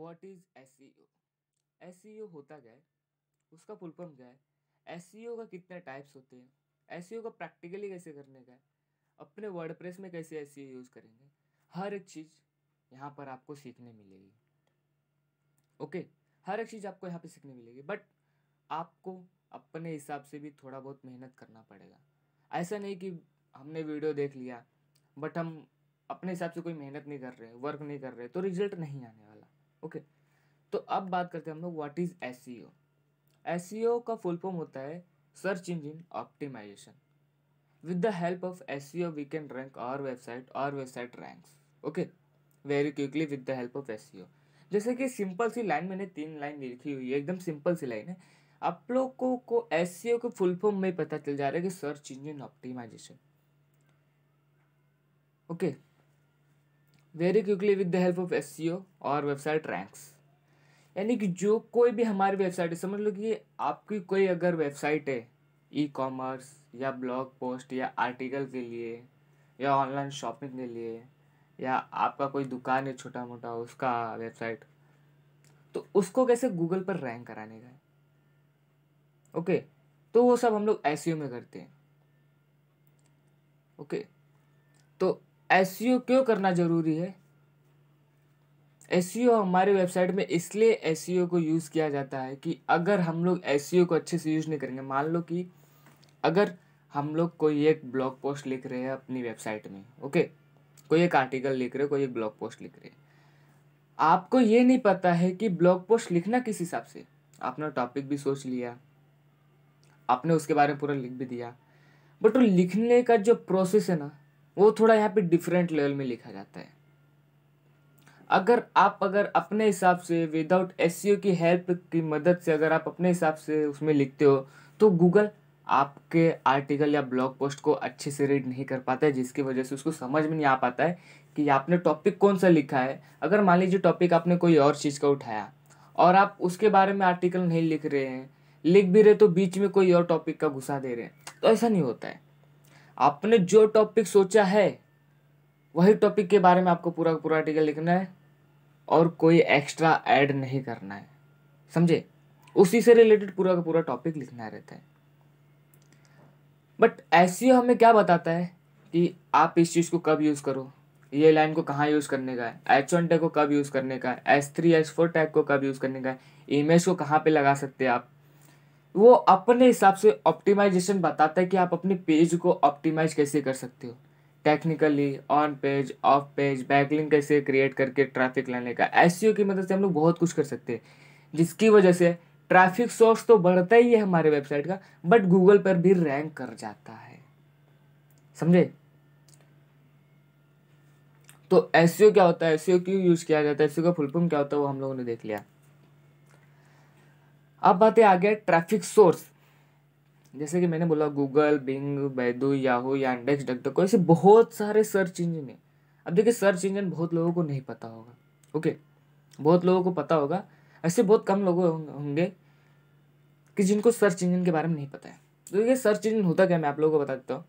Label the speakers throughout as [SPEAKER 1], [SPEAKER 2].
[SPEAKER 1] What is SEO? SEO होता क्या है, उसका फुल फॉर्म क्या है, एसईओ का कितने टाइप्स होते हैं, एसईओ को प्रैक्टिकली कैसे करने का है, अपने वर्डप्रेस में कैसे एसईओ यूज़ करेंगे, हर एक चीज़ यहाँ पर आपको सीखने मिलेगी। ओके, हर एक चीज़ आपको यहाँ पे सीखने मिलेगी, बट आपको अपने हिसाब से भी थोड़ा बहुत मेहनत करना पड़ेगा। ऐसा नहीं कि हमने वीडियो देख लिया बट हम अपने हिसाब से कोई मेहनत नहीं कर रहे, वर्क नहीं कर रहे, तो रिजल्ट नहीं आने वाला। ओके, तो अब बात करते हैं हम लोग व्हाट इज एसईओ। एसईओ का फुल फॉर्म होता है search engine optimisation. With the help of SEO we can rank our website ranks. Okay, very quickly with the help of SEO. जैसे कि सिंपल सी लाइन, मैंने 3 लाइन लिखी हुई है, एकदम सिंपल सी लाइन है। आप लोगों को एसईओ के फुल फॉर्म में पता चल जा रहा है कि search engine optimisation. Okay, very quickly with the help of SEO और वेबसाइट रैंक्स। यानी कि जो कोई भी हमारी वेबसाइट है, समझ लो कि आपकी कोई अगर वेबसाइट है ई कॉमर्स या ब्लॉग पोस्ट या आर्टिकल के लिए या ऑनलाइन शॉपिंग के लिए, या आपका कोई दुकान है छोटा मोटा उसका वेबसाइट, तो उसको कैसे गूगल पर रैंक कराने का है। ओके, तो वो सब हम लोग एसईओ में करते हैं। ओके, तो एसईओ क्यों करना जरूरी है? एसईओ हमारे वेबसाइट में इसलिए एसईओ को यूज़ किया जाता है कि अगर हम लोग एसईओ को अच्छे से यूज़ नहीं करेंगे, मान लो कि अगर हम लोग कोई एक ब्लॉग पोस्ट लिख रहे हैं अपनी वेबसाइट में, ओके, कोई एक आर्टिकल लिख रहे हैं, कोई एक ब्लॉग पोस्ट लिख रहे हैं, आपको ये नहीं पता है कि ब्लॉग पोस्ट लिखना किस हिसाब से। आपने टॉपिक भी सोच लिया, आपने उसके बारे में पूरा लिख भी दिया, बट वो लिखने का जो प्रोसेस है ना, वो थोड़ा यहाँ पे डिफरेंट लेवल में लिखा जाता है। अगर अपने हिसाब से विदाउट एसईओ की हेल्प की मदद से अगर आप अपने हिसाब से उसमें लिखते हो, तो गूगल आपके आर्टिकल या ब्लॉग पोस्ट को अच्छे से रीड नहीं कर पाता है, जिसकी वजह से उसको समझ में नहीं आ पाता है कि आपने टॉपिक कौन सा लिखा है। अगर मान लीजिए टॉपिक आपने कोई और चीज़ का उठाया और आप उसके बारे में आर्टिकल नहीं लिख रहे हैं, लिख भी रहे तो बीच में कोई और टॉपिक का घुसा दे रहे हैं, तो ऐसा नहीं होता है। आपने जो टॉपिक सोचा है वही टॉपिक के बारे में आपको पूरा पूरा आर्टिकल लिखना है और कोई एक्स्ट्रा ऐड नहीं करना है, समझे? उसी से रिलेटेड पूरा का पूरा टॉपिक लिखना रहता है। बट एसईओ हमें क्या बताता है कि आप इस चीज़ को कब यूज़ करो, ये लाइन को कहाँ यूज़ करने का है, H1 टैग को कब यूज़ करने का है, H3 H4 टैग को कब यूज़ करने का है, इमेज को कहाँ पे लगा सकते हैं आप। वो अपने हिसाब से ऑप्टिमाइजेशन बताता है कि आप अपने पेज को ऑप्टिमाइज कैसे कर सकते हो, technically on page, of page, backlink कैसे क्रिएट करके ट्रैफिक लाने का। एसईओ की मदद से हम लोग बहुत कुछ कर सकते हैं, जिसकी वजह से ट्रैफिक सोर्स तो बढ़ता ही है हमारे वेबसाइट का, बट गूगल पर भी रैंक कर जाता है, समझे? तो एसईओ क्या होता है, एसईओ क्यों यूज किया जाता है, एसईओ का फुल फॉर्म क्या होता है, वो हम लोगों ने देख लिया। अब बातें आ गया ट्रैफिक सोर्स। जैसे कि मैंने बोला Google, Bing, Baidu, Yahoo, Yandex, DuckDuckGo, ऐसे बहुत सारे सर्च इंजन है। अब देखिए, सर्च इंजन बहुत लोगों को नहीं पता होगा। ओके, बहुत लोगों को पता होगा, ऐसे बहुत कम लोग होंगे कि जिनको सर्च इंजन के बारे में नहीं पता है। तो देखिए, सर्च इंजन होता क्या, मैं आप लोगों को बता देता हूँ।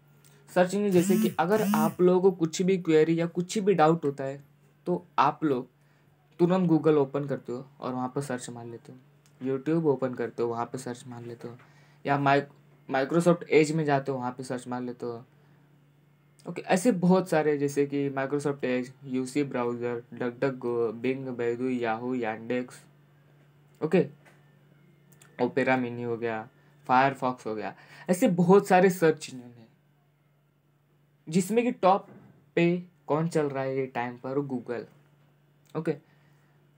[SPEAKER 1] सर्च इंजन जैसे कि अगर आप लोगों को कुछ भी क्वेरी या कुछ भी डाउट होता है, तो आप लोग तुरंत गूगल ओपन करते हो और वहाँ पर सर्च मार लेते हो, यूट्यूब ओपन करते हो, वहाँ पर सर्च मार लेते हो, या माइक्रोसॉफ्ट एज में जाते हो, वहाँ पे सर्च मार लेते हो। ओके, ऐसे बहुत सारे, जैसे कि Microsoft Edge, UC Browser, DuckDuckGo, Bing, Baidu, Yahoo, Yandex, okay, Opera Mini हो गया, फायरफॉक्स हो गया, ऐसे बहुत सारे सर्च इंजन हैं, जिसमें कि टॉप पे कौन चल रहा है ये टाइम पर, Google. Okay,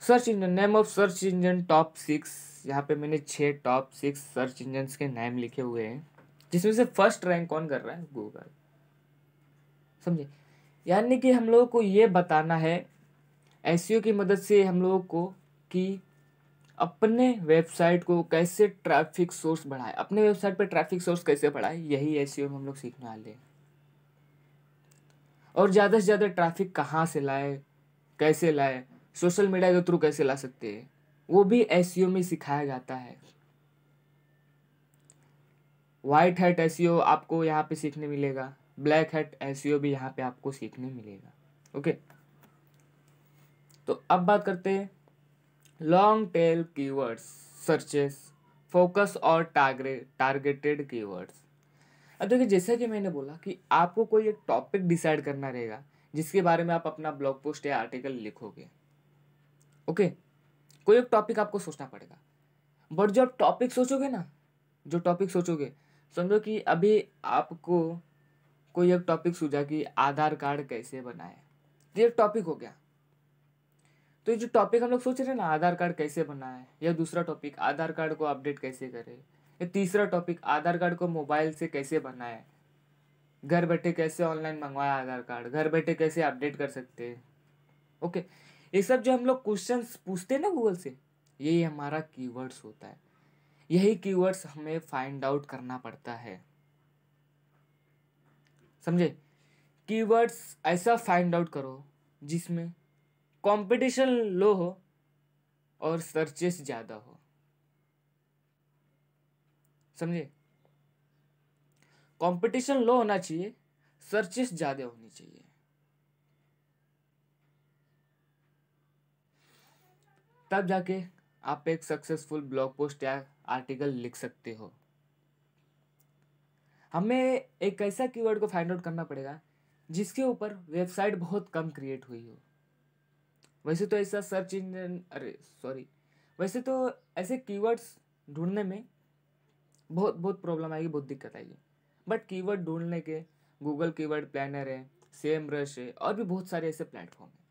[SPEAKER 1] search engine, name of search engine top 6, यहाँ पे मैंने 6 टॉप 6 सर्च इंजन के नाम लिखे हुए हैं, जिसमें से फर्स्ट रैंक कौन कर रहा है, गूगल, समझे? यानी कि हम लोगों को ये बताना है एसईओ की मदद से हम लोगों को कि अपने वेबसाइट को कैसे ट्रैफिक सोर्स बढ़ाए, अपने वेबसाइट पर ट्रैफिक सोर्स कैसे बढ़ाए, यही एसईओ में हम लोग सीखने वाले हैं। और ज़्यादा से ज़्यादा ट्रैफिक कहाँ से लाए, कैसे लाए, सोशल मीडिया के थ्रू कैसे ला सकते हैं, वो भी एसईओ में सिखाया जाता है। वाइट हैट एसईओ आपको यहाँ पे सीखने मिलेगा, ब्लैक हैट एसईओ भी यहाँ पे आपको सीखने मिलेगा। ओके, तो अब बात करते हैं long tail keywords searches, focus और टारगेटेड कीवर्ड्स। अब देखिए, जैसा कि मैंने बोला कि आपको कोई एक टॉपिक डिसाइड करना रहेगा जिसके बारे में आप अपना ब्लॉग पोस्ट या आर्टिकल लिखोगे। ओके, कोई एक टॉपिक आपको सोचना पड़ेगा। बट जो आप टॉपिक सोचोगे ना, जो टॉपिक सोचोगे, समझो कि अभी आपको कोई एक टॉपिक सूझा कि आधार कार्ड कैसे बनाए, ये एक टॉपिक हो गया। तो ये जो टॉपिक हम लोग सोच रहे हैं ना, आधार कार्ड कैसे बनाए, या दूसरा टॉपिक आधार कार्ड को अपडेट कैसे करें, या तीसरा टॉपिक आधार कार्ड को मोबाइल से कैसे बनाए, घर बैठे कैसे ऑनलाइन मंगवाए आधार कार्ड, घर बैठे कैसे अपडेट कर सकते हैं। ओके, ये सब जो हम लोग क्वेश्चंस पूछते हैं ना गूगल से, यही हमारा कीवर्ड्स होता है। यही कीवर्ड्स हमें फाइंड आउट करना पड़ता है, समझे। कीवर्ड्स ऐसा फाइंड आउट करो जिसमें कंपटीशन लो हो और सर्चेस ज़्यादा हो, समझे। कंपटीशन लो होना चाहिए, सर्चेस ज़्यादा होनी चाहिए, तब जाके आप एक सक्सेसफुल ब्लॉग पोस्ट या आर्टिकल लिख सकते हो। हमें एक ऐसा कीवर्ड को फाइंड आउट करना पड़ेगा जिसके ऊपर वेबसाइट बहुत कम क्रिएट हुई हो। वैसे तो ऐसा सर्च इंजन, अरे सॉरी, वैसे तो ऐसे कीवर्ड्स ढूंढने में बहुत बहुत प्रॉब्लम आएगी, बहुत दिक्कत आएगी। बट कीवर्ड ढूंढने के गूगल कीवर्ड प्लानर है, सेम रश है, और भी बहुत सारे ऐसे प्लेटफॉर्म हैं।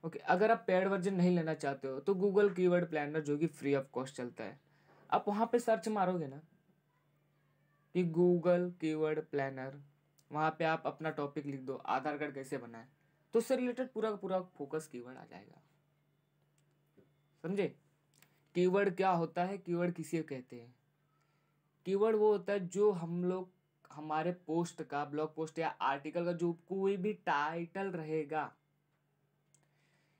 [SPEAKER 1] ओके, अगर आप पेड वर्जन नहीं लेना चाहते हो तो गूगल कीवर्ड प्लानर जो कि फ्री ऑफ कॉस्ट चलता है, आप वहाँ पे सर्च मारोगे ना कि गूगल कीवर्ड प्लानर, वहाँ पे आप अपना टॉपिक लिख दो आधार कार्ड कैसे बनाए, तो उससे रिलेटेड पूरा का पूरा फोकस कीवर्ड आ जाएगा, समझे। कीवर्ड क्या होता है, कीवर्ड किसे कहते हैं? कीवर्ड वो होता है जो हम लोग हमारे पोस्ट का, ब्लॉग पोस्ट या आर्टिकल का जो कोई भी टाइटल रहेगा,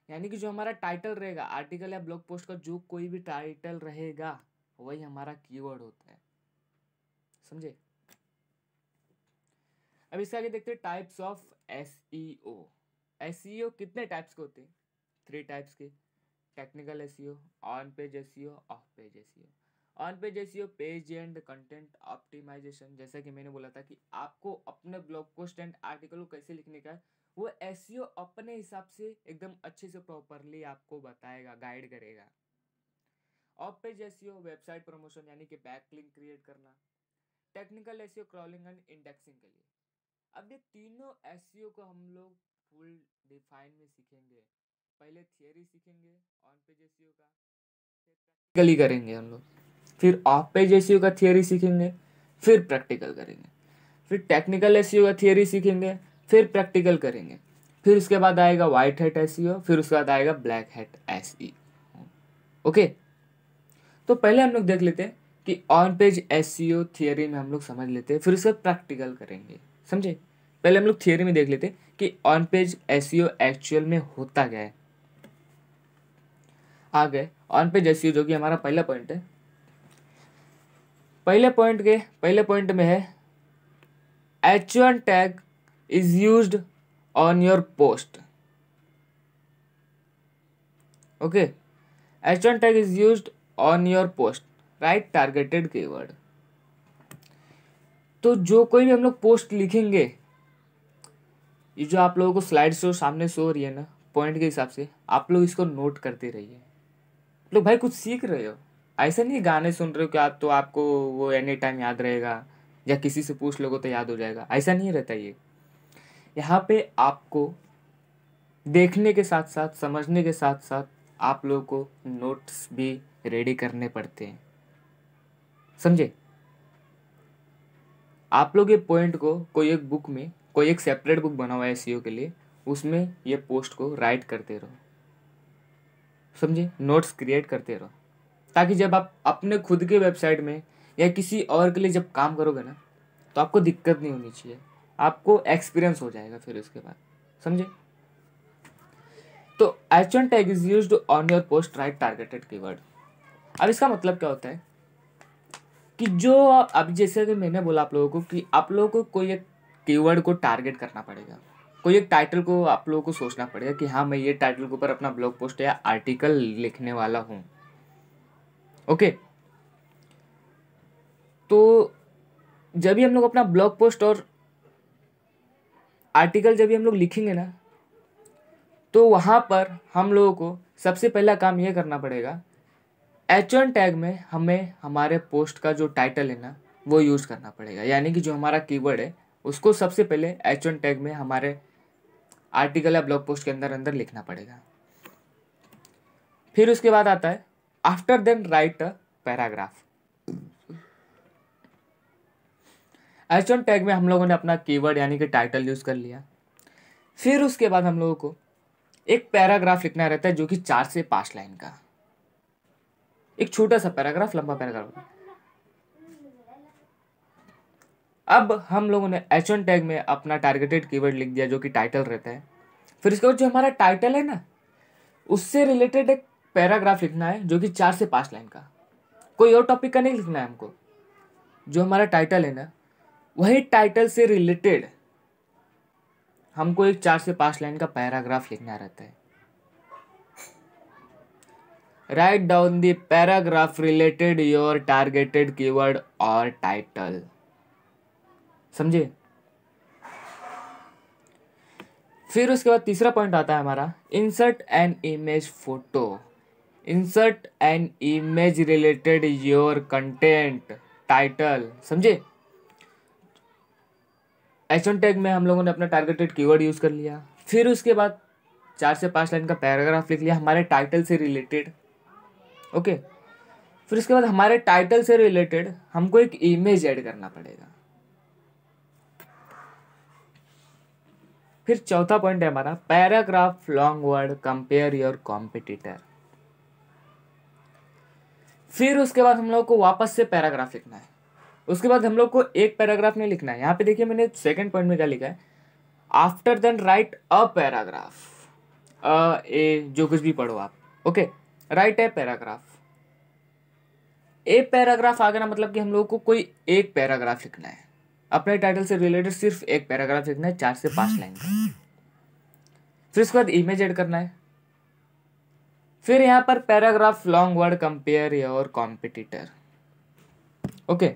[SPEAKER 1] यानी कि जो हमारा टाइटल रहेगा आर्टिकल या ब्लॉग पोस्ट का, जो कोई भी टाइटल रहेगा वही हमारा कीवर्ड होता है, समझे। अब इसके आगे देखते हैं टाइप्स ऑफ एसईओ। एसईओ कितने टाइप्स के होते हैं? 3 टाइप्स के। Technical SEO, on page SEO, off page SEO. On page SEO page and content optimisation, जैसा कि मैंने बोला था कि आपको अपने ब्लॉग पोस्ट एंड आर्टिकल को कैसे लिखने का है, वो एसईओ अपने हिसाब से एकदम अच्छे से प्रॉपरली आपको बताएगा, गाइड करेगा। Of page SEO website promotion, यानी कि बैकलिंक क्रिएट करना। Technical SEO crawling and indexing के लिए। अब ये तीनों एसईओ को हम लोग फुल डिफाइन में सीखेंगे। पहले थियरी सीखेंगे ऑन पेज एसईओ का, फिर प्रैक्टिकली करेंगे हम लोग, फिर ऑफ पेज एसईओ का थियरी सीखेंगे, फिर प्रैक्टिकल करेंगे, फिर टेक्निकल एसईओ का थियरी सीखेंगे, फिर प्रैक्टिकल करेंगे, फिर उसके बाद आएगा व्हाइट हैट एसईओ, फिर उसके बाद आएगा ब्लैक हैट एसईओ। ओके, तो पहले हम लोग देख लेते हैं कि ऑन पेज एसईओ थियरी में हम लोग समझ लेते हैं, फिर उसके बाद प्रैक्टिकल करेंगे, समझे। पहले हम लोग थियरी में देख लेते हैं कि ऑन पेज एसईओ एक्चुअल में होता क्या है। आ गए ऑन पेज एसईओ, जो कि हमारा पहला पॉइंट है। पहले पॉइंट में है H1 tag is used on your post. Okay, H1 tag is used on your post, right targeted keyword. तो जो कोई भी हम लोग पोस्ट लिखेंगे, ये जो आप लोगों को स्लाइड शो सामने शो हो रही है ना, पॉइंट के हिसाब से आप लोग इसको नोट करते रहिए। लोग भाई कुछ सीख रहे हो, ऐसा नहीं गाने सुन रहे हो कि आप तो आपको वो एनी टाइम याद रहेगा, या किसी से पूछ लोगे तो याद हो जाएगा, ऐसा नहीं रहता। ये यहाँ पे आपको देखने के साथ साथ, समझने के साथ साथ आप लोगों को नोट्स भी रेडी करने पड़ते हैं, समझे। आप लोग ये पॉइंट को कोई एक बुक में, कोई एक सेपरेट बुक बना हुआ है एसईओ के लिए, उसमें ये पोस्ट को राइट करते रहो, समझे, नोट्स क्रिएट करते रहो, ताकि जब आप अपने खुद के वेबसाइट में या किसी और के लिए जब काम करोगे ना, तो आपको दिक्कत नहीं होनी चाहिए, आपको एक्सपीरियंस हो जाएगा फिर उसके बाद, समझे। तो H1 tag is used on your post, right targeted keyword. अब इसका मतलब क्या होता है कि जो अब जैसे कि मैंने बोला आप लोगों को कि आप लोगों को कोई एक कीवर्ड को टारगेट करना पड़ेगा। कोई एक टाइटल को आप लोगों को सोचना पड़ेगा कि हाँ मैं ये टाइटल के ऊपर अपना ब्लॉग पोस्ट या आर्टिकल लिखने वाला हूँ। ओके, तो जब भी हम लोग अपना ब्लॉग पोस्ट और आर्टिकल जब भी हम लोग लिखेंगे ना, तो वहाँ पर हम लोगों को सबसे पहला काम ये करना पड़ेगा, H1 टैग में हमें हमारे पोस्ट का जो टाइटल है ना वो यूज़ करना पड़ेगा। यानी कि जो हमारा कीवर्ड है उसको सबसे पहले H1 टैग में हमारे आर्टिकल या ब्लॉग पोस्ट के अंदर अंदर लिखना पड़ेगा। फिर उसके बाद आता है after then write a paragraph. H1 tag में हम लोगों ने अपना कीवर्ड यानी कि टाइटल यूज़ कर लिया। फिर उसके बाद हम लोगों को एक पैराग्राफ लिखना रहता है जो कि 4 से 5 लाइन का, एक छोटा सा पैराग्राफ, लंबा पैराग्राफ। अब हम लोगों ने H1 टैग में अपना टारगेटेड कीवर्ड लिख दिया जो कि टाइटल रहता है। फिर उसके बाद जो हमारा टाइटल है ना उससे रिलेटेड एक पैराग्राफ लिखना है जो कि 4 से 5 लाइन का, कोई और टॉपिक का नहीं लिखना है हमको। जो हमारा टाइटल है ना वही टाइटल से रिलेटेड हमको एक 4 से 5 लाइन का पैराग्राफ लिखना रहता है। Write down the paragraph related your targeted keyword और टाइटल। समझे? फिर उसके बाद तीसरा पॉइंट आता है हमारा insert an image photo. Insert an image related your content title. समझे? H1 टैग में हम लोगों ने अपना टारगेटेड कीवर्ड यूज कर लिया। फिर उसके बाद 4 से 5 लाइन का पैराग्राफ लिख लिया हमारे टाइटल से रिलेटेड। ओके, फिर उसके बाद हमारे टाइटल से रिलेटेड हमको एक इमेज ऐड करना पड़ेगा। फिर चौथा पॉइंट है हमारा paragraph long word compare your competitor. फिर उसके बाद हम लोग को वापस से पैराग्राफ लिखना है। उसके बाद हम लोग को एक पैराग्राफ नहीं लिखना है। यहाँ पे देखिए मैंने सेकंड पॉइंट में क्या लिखा है, after then write a paragraph. ए जो कुछ भी पढ़ो आप। Okay, write a paragraph. A paragraph आ गया ना, मतलब कि हम लोग को कोई एक पैराग्राफ लिखना है अपने टाइटल से रिलेटेड, सिर्फ एक पैराग्राफ लिखना है 4 से 5 लाइन का। फिर उसके बाद इमेज ऐड करना है। फिर यहाँ पर paragraph long word compare your competitor. Okay,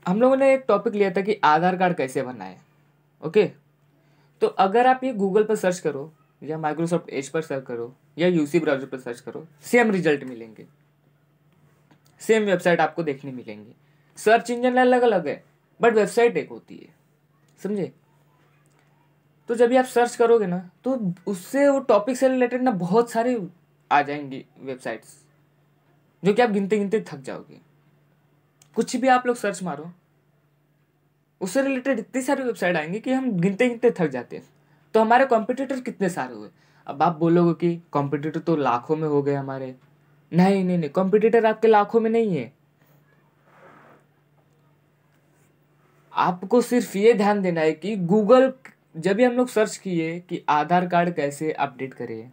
[SPEAKER 1] हम लोगों ने एक टॉपिक लिया था कि आधार कार्ड कैसे बनाए। ओके, तो अगर आप ये गूगल पर सर्च करो या माइक्रोसॉफ्ट एज पर सर्च करो या यूसी ब्राउजर पर सर्च करो, सेम रिजल्ट मिलेंगे, सेम वेबसाइट आपको देखने मिलेंगी। सर्च इंजन अलग अलग है बट वेबसाइट एक होती है। समझे? तो जब भी आप सर्च करोगे ना तो उससे वो टॉपिक से रिलेटेड ना बहुत सारी आ जाएंगी वेबसाइट्स, जो कि आप गिनते गिनते थक जाओगे। कुछ भी आप लोग सर्च मारो उससे रिलेटेड इतनी सारी वेबसाइट आएंगी कि हम गिनते गिनते थक जाते हैं। तो हमारे कॉम्पिटिटर कितने सारे हुए? अब आप बोलोगे कि कॉम्पिटिटर तो लाखों में हो गए हमारे। नहीं नहीं नहीं, कॉम्पिटिटर आपके लाखों में नहीं है। आपको सिर्फ ये ध्यान देना है कि गूगल, जब भी हम लोग सर्च किए कि आधार कार्ड कैसे अपडेट करें,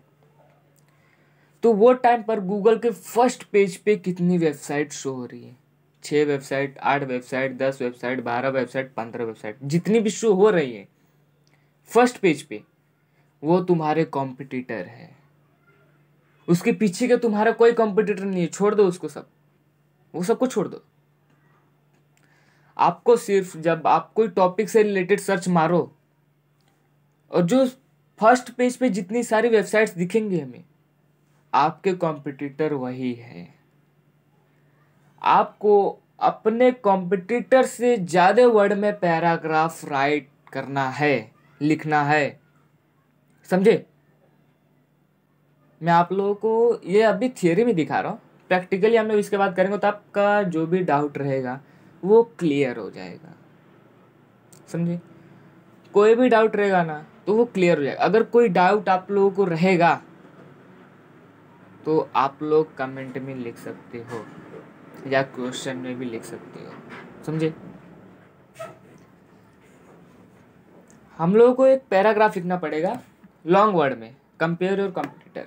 [SPEAKER 1] तो वो टाइम पर गूगल के फर्स्ट पेज पे कितनी वेबसाइट शो हो रही है? 6 website, 8 website, 10 website, 12 website, 15 website, जितनी भी शो हो रही है फर्स्ट पेज पे, वो तुम्हारे कॉम्पिटिटर है। उसके पीछे का तुम्हारा कोई कॉम्पिटिटर नहीं है, छोड़ दो उसको, सब वो सबको छोड़ दो। आपको सिर्फ जब आप कोई टॉपिक से रिलेटेड सर्च मारो और जो फर्स्ट पेज पे जितनी सारी वेबसाइट्स दिखेंगी हमें, आपके कॉम्पिटिटर वही है। आपको अपने कॉम्पिटिटर से ज्यादा वर्ड में पैराग्राफ राइट करना है, लिखना है। समझे? मैं आप लोगों को ये अभी थियरी में दिखा रहा हूँ, प्रैक्टिकली हम लोग इसके बाद करेंगे तो आपका जो भी डाउट रहेगा वो क्लियर हो जाएगा। समझे? कोई भी डाउट रहेगा ना तो वो क्लियर हो जाएगा। अगर कोई डाउट आप लोगों को रहेगा तो आप लोग कमेंट में लिख सकते हो या क्वेश्चन में भी लिख सकते हो। समझे? हम लोगों को एक पैराग्राफ लिखना पड़ेगा लॉन्ग वर्ड में, कंपेयर योर कॉम्पिटिटर।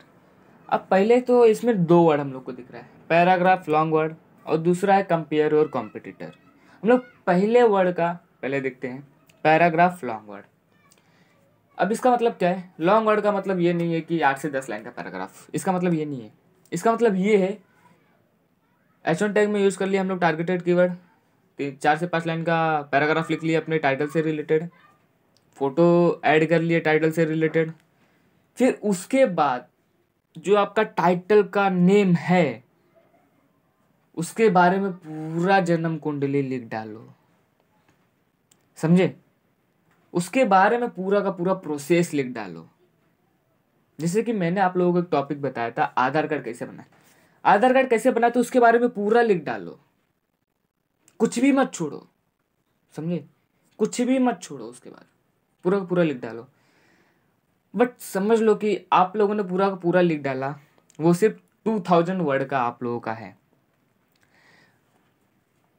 [SPEAKER 1] अब पहले तो इसमें 2 वर्ड हम लोग को दिख रहा है, पैराग्राफ लॉन्ग वर्ड, और दूसरा है कंपेयर योर कॉम्पिटिटर। हम लोग पहले वर्ड का पहले देखते हैं पैराग्राफ लॉन्ग वर्ड। अब इसका मतलब क्या है? लॉन्ग वर्ड का मतलब ये नहीं है कि 8 से 10 लाइन का पैराग्राफ, इसका मतलब ये नहीं है। इसका मतलब ये है, H1 टैग में यूज़ कर लिया हम लोग टारगेटेड कीवर्ड, 4 से 5 लाइन का पैराग्राफ लिख लिया अपने टाइटल से रिलेटेड, फोटो ऐड कर लिए टाइटल से रिलेटेड, फिर उसके बाद जो आपका टाइटल का नेम है उसके बारे में पूरा जन्म कुंडली लिख डालो, समझे? उसके बारे में पूरा का पूरा प्रोसेस लिख डालो। जैसे कि मैंने आप लोगों को एक टॉपिक बताया था, आधार कार्ड कैसे बनाए। आधार कार्ड कैसे बनाते उसके बारे में पूरा लिख डालो, कुछ भी मत छोड़ो, समझे? कुछ भी मत छोड़ो, उसके बाद पूरा का पूरा लिख डालो। बट समझ लो कि आप लोगों ने पूरा का पूरा लिख डाला, वो सिर्फ 2000 वर्ड का आप लोगों का है।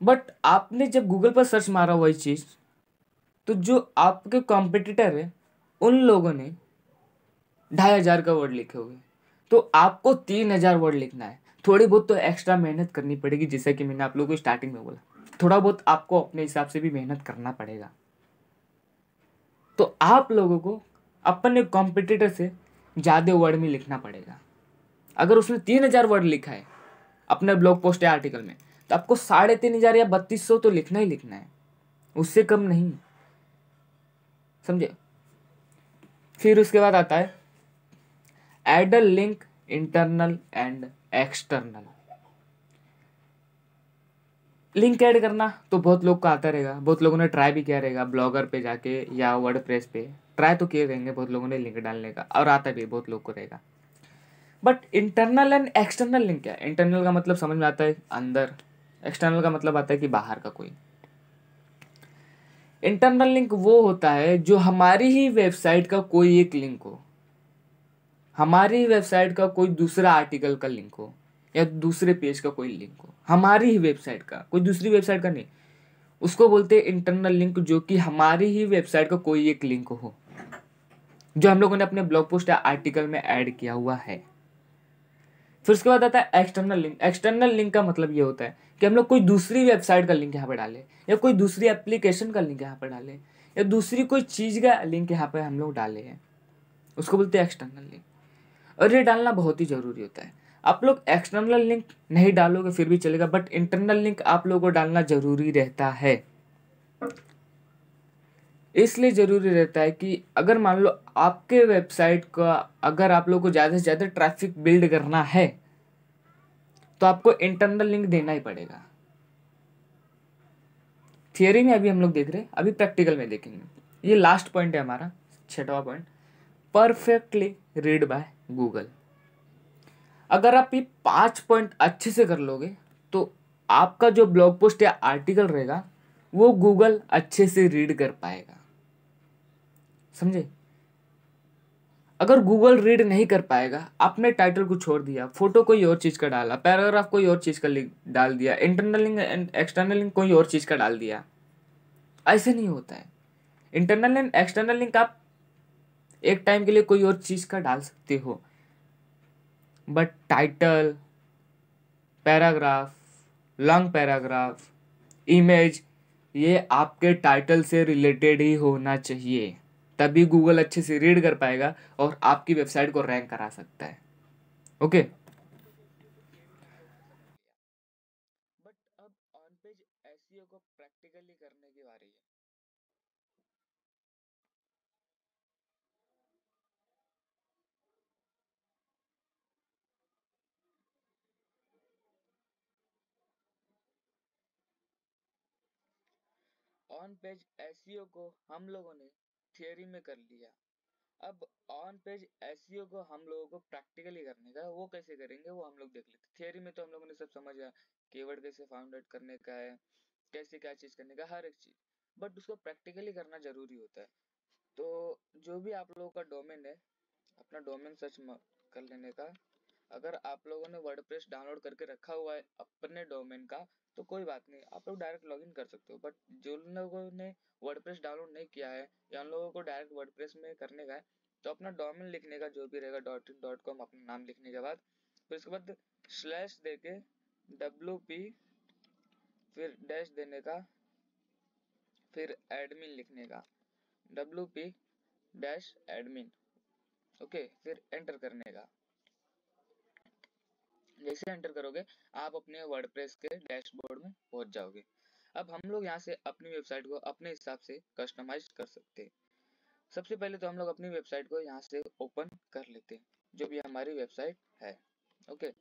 [SPEAKER 1] बट आपने जब गूगल पर सर्च मारा वही चीज़, तो जो आपके कॉम्पिटिटर है उन लोगों ने 2500 का वर्ड लिखे हुए, तो आपको 3000 वर्ड लिखना है। थोड़ी बहुत तो एक्स्ट्रा मेहनत करनी पड़ेगी, जैसा कि मैंने आप लोगों को स्टार्टिंग में बोला, थोड़ा बहुत आपको अपने हिसाब से भी मेहनत करना पड़ेगा। तो आप लोगों को अपने कॉम्पिटिटर से ज़्यादा वर्ड में लिखना पड़ेगा। अगर उसने 3000 वर्ड लिखा है अपने ब्लॉग पोस्ट या आर्टिकल में, तो आपको 3500 या 3200 तो लिखना ही लिखना है, उससे कम नहीं, समझे? फिर उसके बाद आता है add a link internal and external. Link add करना तो बहुत लोग को आता रहेगा, बहुत लोगों ने ट्राई भी किया रहेगा ब्लॉगर पे जाके या वर्डप्रेस पे, ट्राई तो किए रहेंगे बहुत लोगों ने लिंक डालने का, और आता भी बहुत लोग को रहेगा। But internal and external link क्या है? इंटरनल का मतलब समझ में आता है अंदर, एक्सटर्नल का मतलब आता है कि बाहर का कोई। इंटरनल लिंक वो होता है जो हमारी ही वेबसाइट का कोई एक लिंक हो, हमारी वेबसाइट का कोई दूसरा आर्टिकल का लिंक हो, या दूसरे पेज का कोई लिंक हो, हमारी ही वेबसाइट का, कोई दूसरी वेबसाइट का नहीं, उसको बोलते हैं इंटरनल लिंक, जो कि हमारी ही वेबसाइट का कोई एक लिंक हो, जो हम लोगों ने अपने ब्लॉग पोस्ट या आर्टिकल में ऐड किया हुआ है। फिर उसके बाद आता है एक्सटर्नल लिंक। एक्सटर्नल लिंक का मतलब ये होता है कि हम लोग कोई दूसरी वेबसाइट का लिंक यहाँ पे डालें, या कोई दूसरी एप्लीकेशन का लिंक यहाँ पे डालें, या दूसरी कोई चीज़ का लिंक यहाँ पे हम लोग डाले हैं, उसको बोलते हैं एक्सटर्नल लिंक। और ये डालना बहुत ही ज़रूरी होता है। आप लोग एक्सटर्नल लिंक नहीं डालोगे फिर भी चलेगा, बट इंटरनल लिंक आप लोगों को डालना ज़रूरी रहता है। इसलिए ज़रूरी रहता है कि अगर मान लो आपके वेबसाइट का, अगर आप लोग को ज़्यादा से ज़्यादा ट्रैफिक बिल्ड करना है, तो आपको इंटरनल लिंक देना ही पड़ेगा। थियरी में अभी हम लोग देख रहे हैं, अभी प्रैक्टिकल में देखेंगे। ये लास्ट पॉइंट है हमारा, 6वां point, perfectly read by Google. अगर आप ये 5 पॉइंट अच्छे से कर लोगे, तो आपका जो ब्लॉग पोस्ट या आर्टिकल रहेगा वो गूगल अच्छे से रीड कर पाएगा, समझे? अगर गूगल रीड नहीं कर पाएगा, आपने टाइटल को छोड़ दिया, फोटो कोई और चीज़ का डाला, पैराग्राफ कोई और चीज़ का डाल दिया, internal link and external link कोई और चीज़ का डाल दिया, ऐसे नहीं होता है। इंटरनल एंड एक्सटर्नल लिंक आप एक टाइम के लिए कोई और चीज़ का डाल सकते हो, but title, paragraph, long paragraph, image, ये आपके टाइटल से रिलेटेड ही होना चाहिए, तभी गूगल अच्छे से रीड कर पाएगा और आपकी वेबसाइट को रैंक करा सकता है। ओके, बट अब ऑन पेज एसईओ को प्रैक्टिकली करने की बारी है। ऑन पेज एसईओ को हम लोगों ने थियरी में कर लिया, अब ऑन पेज एसईओ को हम लोगों को प्रैक्टिकली करने का, वो कैसे करेंगे वो हम लोग देख लेते हैं। थियरी में तो हम लोगों ने सब समझ गया, कीवर्ड कैसे फाउंड आउट करने का है, कैसे क्या चीज़ करने का, हर एक चीज़, बट उसको प्रैक्टिकली करना जरूरी होता है। तो जो भी आप लोगों का डोमेन है, अपना डोमेन सर्च कर लेने का। अगर आप लोगों ने वर्डप्रेस डाउनलोड करके रखा हुआ है अपने डोमेन का, तो कोई बात नहीं, आप लोग डायरेक्ट लॉगिन कर सकते हो। बट जो लोगों ने वर्डप्रेस डाउनलोड नहीं किया है, या उन लोगों को डायरेक्ट वर्डप्रेस में करने का है, तो अपना डोमेन लिखने का जो भी रहेगा .in.com, अपना नाम लिखने के बाद फिर उसके बाद स्लैश देके WP, फिर डैश देने का, फिर एडमिन लिखने का, wp-admin, ओके, फिर एंटर करने का। जैसे एंटर करोगे आप अपने वर्डप्रेस के डैशबोर्ड में पहुंच जाओगे। अब हम लोग यहाँ से अपनी वेबसाइट को अपने हिसाब से कस्टमाइज कर सकते हैं। सबसे पहले तो हम लोग अपनी वेबसाइट को यहाँ से ओपन कर लेते हैं, जो भी हमारी वेबसाइट है। ओके,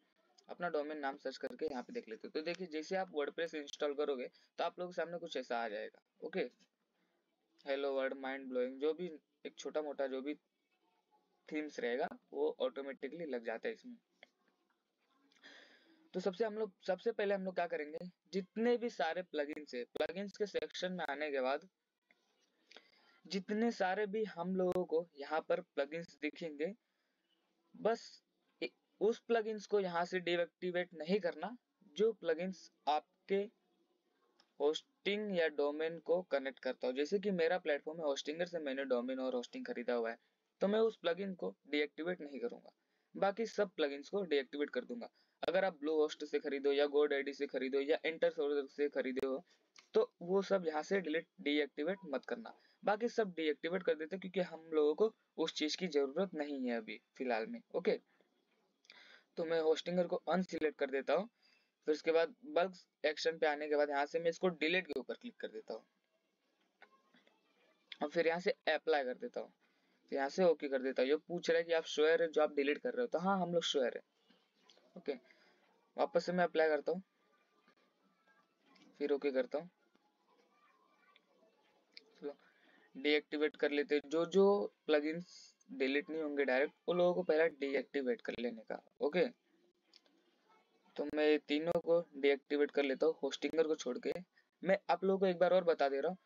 [SPEAKER 1] अपना डोमेन नाम सर्च करके यहाँ पे देख लेते हैं। तो देखिए जैसे आप वर्डप्रेस इंस्टॉल करोगे तो आप लोगों के सामने कुछ ऐसा आ जाएगा। Okay, hello world, mind blowing, जो भी एक छोटा मोटा जो भी थीम्स रहेगा वो ऑटोमेटिकली लग जाता है इसमें। तो सबसे पहले हम लोग क्या करेंगे, जितने भी सारे प्लगइन्स है, प्लगइन्स के सेक्शन में आने के बाद जितने सारे भी हम लोगों को यहाँ पर प्लगइन्स दिखेंगे, बस उस प्लगइन्स को यहाँ से डीएक्टिवेट नहीं करना जो प्लगइन्स आपके होस्टिंग या डोमेन को कनेक्ट करता हो। जैसे कि मेरा प्लेटफॉर्म है होस्टिंगर से मैंने डोमेन और होस्टिंग खरीदा हुआ है, तो मैं उस प्लगइन को डीएक्टिवेट नहीं करूंगा, बाकी सब प्लगइन्स को डीएक्टिवेट कर दूंगा। अगर आप ब्लू होस्ट से खरीदो या GoDaddy से खरीदो या इंटरसोर्स से खरीदे हो तो वो सब यहाँ से डीएक्टिवेट मत करना, बाकी सब डीएक्टिवेट कर देते, क्योंकि हम लोगों को उस चीज की जरूरत नहीं है अभी फिलहाल में। ओके, तो मैं होस्टिंगर को अनसिलेक्ट कर देता हूँ। फिर उसके बाद बल्क एक्शन पे आने के बाद यहाँ से मैं इसको डिलीट के ऊपर क्लिक कर देता हूँ और फिर यहाँ से अप्लाई कर देता हूँ। तो यहाँ से ओके कर देता हूँ। ये पूछ रहा है कि आप श्योर है जो आप डिलीट कर रहे हो, तो हाँ हम लोग श्योर है। ओके, वापस से मैं अप्लाई करता हूँ, फिर ओके करता हूँ। चलो डीएक्टिवेट कर लेते हैं, जो जो प्लगइन्स डिलीट नहीं होंगे डायरेक्ट वो लोगों को पहले डीएक्टिवेट कर लेने का। ओके, तो मैं तीनों को डीएक्टिवेट कर लेता हूँ होस्टिंगर को छोड़ के। मैं आप लोगों को एक बार और बता दे रहा हूँ,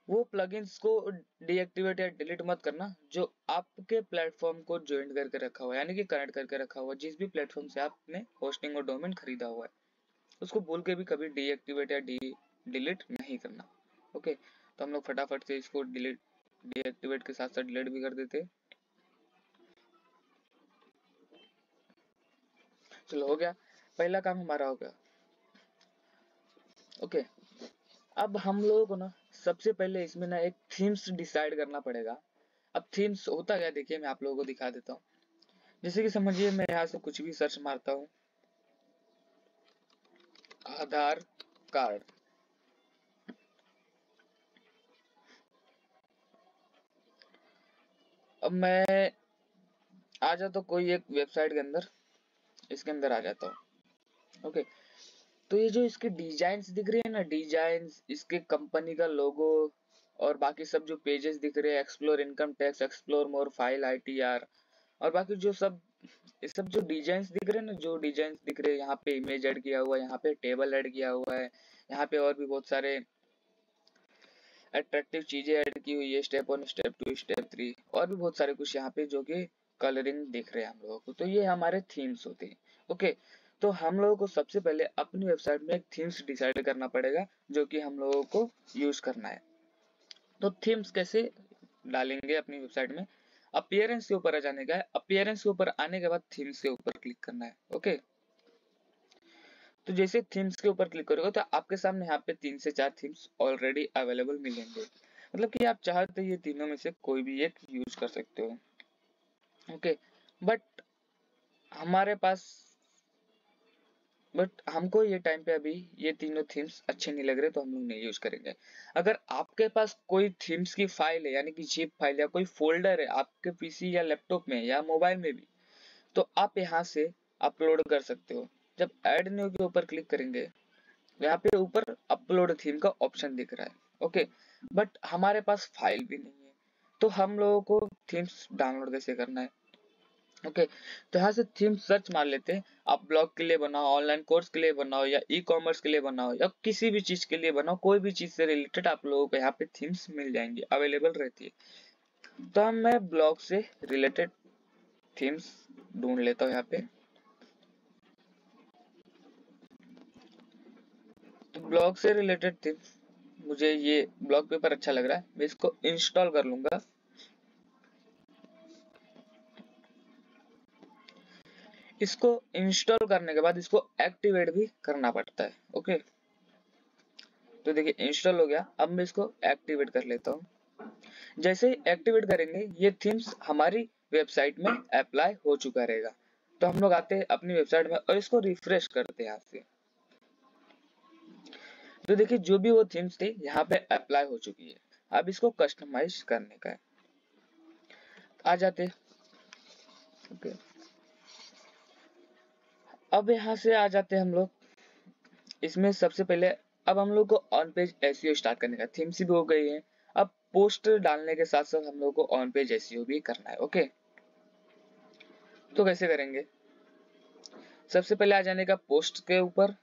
[SPEAKER 1] वो प्लगइन्स को डीएक्टिवेट या डिलीट मत करना जो आपके प्लेटफॉर्म को ज्वाइन करके रखा हुआ है, यानी कि कनेक्ट करके रखा हुआ है। जिस भी प्लेटफॉर्म से आपने होस्टिंग और डोमेन खरीदा हुआ है उसको भूल के भी कभी डीएक्टिवेट या डिलीट नहीं करना। ओके, तो हम लोग फटाफट से इसको डीएक्टिवेट के साथ साथ डिलीट भी कर देते। चलो हो गया, पहला काम हमारा हो गया। ओके, अब हम लोगों को ना सबसे पहले इसमें ना एक थीम्स डिसाइड करना पड़ेगा। अब थीम्स होता क्या, देखिए मैं आप लोगों को दिखा देता हूँ। जैसे कि समझिए मैं यहाँ से कुछ भी सर्च मारता हूँ, आधार कार्ड। अब मैं आ जाता हूँ कोई एक वेबसाइट के अंदर, इसके अंदर आ जाता हूँ। ओके, तो ये जो इसके डिजाइन्स दिख रहे हैं ना, डिजाइन्स, इसके कंपनी का लोगो और बाकी सब जो पेजेस दिख रहे हैं, explore income tax, explore more, file ITR और बाकी जो सब ये सब जो डिजाइन्स दिख रहे हैं ना, जो डिजाइन्स दिख रहे हैं, यहाँ पे इमेज ऐड किया हुआ है, यहाँ पे टेबल ऐड किया हुआ है, यहाँ पे और भी बहुत सारे अट्रैक्टिव चीजें ऐड की हुई है, स्टेप 1, स्टेप 2, स्टेप 3 और भी बहुत सारे कुछ यहाँ पे जो कि कलरिंग दिख रहे हैं हम लोगों को। तो ये हमारे थीम्स होते हैं। ओके, तो हम लोगों को सबसे पहले अपनी वेबसाइट में एक थीम्स डिसाइड करना पड़ेगा जो कि हम लोगों को यूज करना है। तो थीम्स कैसे डालेंगे अपनी वेबसाइट में, अपीयरेंस के ऊपर आ जाने का है। अपीयरेंस के ऊपर आने के बाद थीम्स के ऊपर क्लिक करना है। ओके, तो जैसे थीम्स के ऊपर क्लिक करोगे तो आपके सामने यहाँ पे 3 से 4 थीम्स ऑलरेडी अवेलेबल मिलेंगे, मतलब कि आप चाहे तो ये तीनों में से कोई भी एक यूज कर सकते हो। ओके, बट हमारे पास बट हमको ये टाइम पे अभी ये तीनों थीम्स अच्छे नहीं लग रहे, तो हम लोग नहीं यूज करेंगे। अगर आपके पास कोई थीम्स की फाइल है, यानी कि जिप फाइल या कोई फोल्डर है आपके पीसी या लैपटॉप में या मोबाइल में भी, तो आप यहाँ से अपलोड कर सकते हो। जब ऐड न्यू के ऊपर क्लिक करेंगे, यहाँ पे ऊपर अपलोड थीम का ऑप्शन दिख रहा है। ओके, बट हमारे पास फाइल भी नहीं है, तो हम लोगों को थीम्स डाउनलोड कैसे करना है। ओके, तो यहाँ से थीम सर्च मार लेते हैं। आप ब्लॉग के लिए बनाओ, ऑनलाइन कोर्स के लिए बनाओ, या ई-कॉमर्स के लिए बनाओ, या किसी भी चीज के लिए बनाओ, कोई भी चीज से रिलेटेड आप लोगों को यहाँ पे थीम्स मिल जाएंगी, अवेलेबल रहती है। तो मैं ब्लॉग से रिलेटेड थीम्स ढूंढ लेता हूँ यहाँ पे। तो ब्लॉग से रिलेटेड थीम्स, मुझे ये ब्लॉग पेपर अच्छा लग रहा है, मैं इसको इंस्टॉल कर लूंगा। इसको इंस्टॉल करने के बाद इसको एक्टिवेट भी करना पड़ता है। ओके, तो देखिए इंस्टॉल हो गया। अब मैं इसको एक्टिवेट कर लेता हूँ। जैसे ही एक्टिवेट करेंगे ये थीम्स हमारी वेबसाइट में अप्लाई हो चुका रहेगा। तो हम लोग आते हैं अपनी वेबसाइट में और इसको रिफ्रेश करते हैं यहाँ से। तो देखिए जो भी वो थीम्स थी यहाँ पे अप्लाई हो चुकी है। अब इसको कस्टमाइज करने का है। आ जाते ओके। अब यहाँ से आ जाते हैं हम लोग इसमें। सबसे पहले अब हम लोग को ऑन पेज एसईओ स्टार्ट करने का, थीम्स भी हो गई है। अब पोस्ट डालने के साथ साथ हम लोग को ऑन पेज एसईओ भी करना है। ओके, तो कैसे करेंगे? सबसे पहले आ जाने का पोस्ट के ऊपर।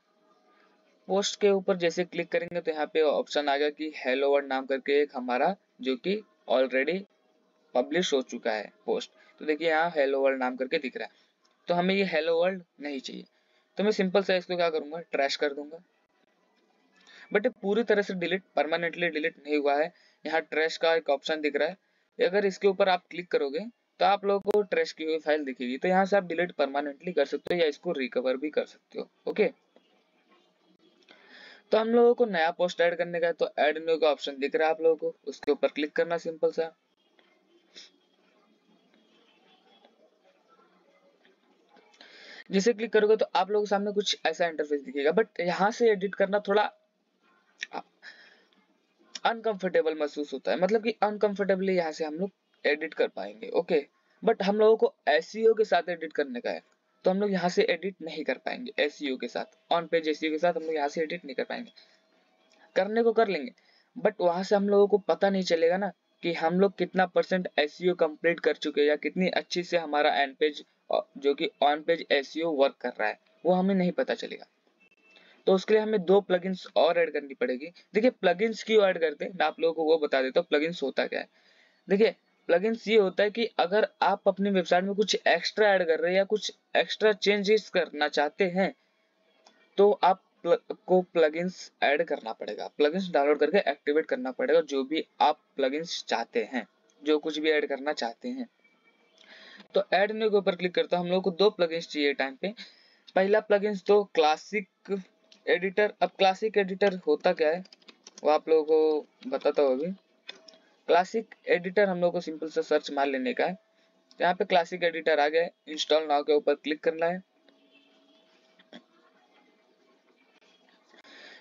[SPEAKER 1] पोस्ट के ऊपर जैसे क्लिक करेंगे तो यहाँ पे ऑप्शन आ गया कि हेलो वर्ल्ड नाम करके एक हमारा जो कि ऑलरेडी पब्लिश हो चुका है पोस्ट। तो देखिए यहाँ हेलो वर्ल्ड नाम करके दिख रहा है। तो हमें ये हेलो वर्ल्ड नहीं चाहिए, तो मैं सिंपल सा इसको क्या करूंगा, ट्रैश कर दूंगा। बट ये पूरी तरह से डिलीट, परमानेंटली डिलीट नहीं हुआ है। यहाँ ट्रैश का एक ऑप्शन दिख रहा है, अगर इसके ऊपर आप क्लिक करोगे तो आप लोगों को ट्रैश की हुई फाइल दिखेगी। तो यहाँ से आप डिलीट परमानेंटली कर सकते हो या इसको रिकवर भी कर सकते हो। ओके, तो हम लोगों को नया पोस्ट ऐड करने का है, तो ऐड न्यू का ऑप्शन दिख रहा है आप लोगों को, उसके ऊपर क्लिक करना सिंपल सा। जिसे क्लिक करोगे तो आप लोगों के सामने कुछ ऐसा इंटरफेस दिखेगा। बट यहाँ से एडिट करना थोड़ा अनकंफर्टेबल महसूस होता है, मतलब कि अनकंफर्टेबली यहाँ से हम लोग एडिट कर पाएंगे। ओके, बट हम लोगों को एसईओ के साथ एडिट करने का है, तो हम लोग यहाँ से एडिट नहीं कर पाएंगे। एसईओ के साथ, ऑन पेज एसईओ के साथ हम लोग यहाँ से एडिट नहीं कर पाएंगे। करने को कर लेंगे, बट वहां से हम लोगों को पता नहीं चलेगा ना कि हम लोग कितना परसेंट एसईओ कंप्लीट कर चुके हैं या कितनी अच्छी से हमारा एंड पेज जो कि ऑन पेज एसईओ वर्क कर रहा है, वो हमें नहीं पता चलेगा। तो उसके लिए हमें 2 प्लगइन्स और ऐड करनी पड़ेगी। देखिए प्लगइन्स क्यों ऐड करते हैं, मैं आप लोगों को वो बता देता हूँ प्लगइन्स होता क्या है। देखिए प्लगइन्स ये होता है कि अगर आप अपनी वेबसाइट में कुछ एक्स्ट्रा ऐड कर रहे हैं या कुछ एक्स्ट्रा चेंजेस करना चाहते हैं, तो आप को प्लगइन्स ऐड करना पड़ेगा। प्लगइन्स डाउनलोड करके एक्टिवेट करना पड़ेगा, जो भी आप प्लगइन्स चाहते हैं, जो कुछ भी ऐड करना चाहते हैं। तो ऐड न्यू के ऊपर क्लिक करता हूं। हम लोग को 2 प्लगइन्स चाहिए टाइम पे। पहला प्लगइन्स तो क्लासिक एडिटर। अब क्लासिक एडिटर होता क्या है वो आप लोगों को बताता हूँ अभी। क्लासिक एडिटर हम लोग को सिंपल सा सर्च मार लेने का है। यहाँ पे क्लासिक एडिटर आ गया, इंस्टॉल नाउ के ऊपर क्लिक करना है।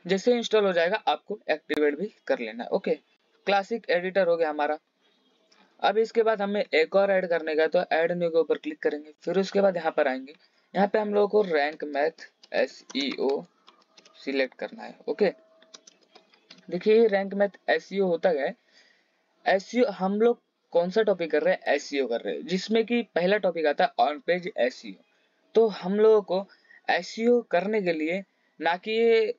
[SPEAKER 1] जैसे इंस्टॉल हो जाएगा आपको एक्टिवेट भी कर लेना है। ओके, क्लासिक एडिटर हो गया हमारा। अब इसके बाद हमें एक और ऐड करने का, तो ऐड न्यू के ऊपर क्लिक करेंगे। फिर उसके बाद यहाँ पर आएंगे, यहाँ पे हम लोगों को रैंक मैथ एसईओ सिलेक्ट करना है। ओके, देखिए रैंक मैथ एसईओ होता है। एसईओ हम लोग कौन सा टॉपिक कर रहे हैं, एसईओ कर रहे हैं, जिसमें कि पहला टॉपिक आता है ऑन पेज एसईओ। तो हम लोगों को एसईओ करने के लिए ना कि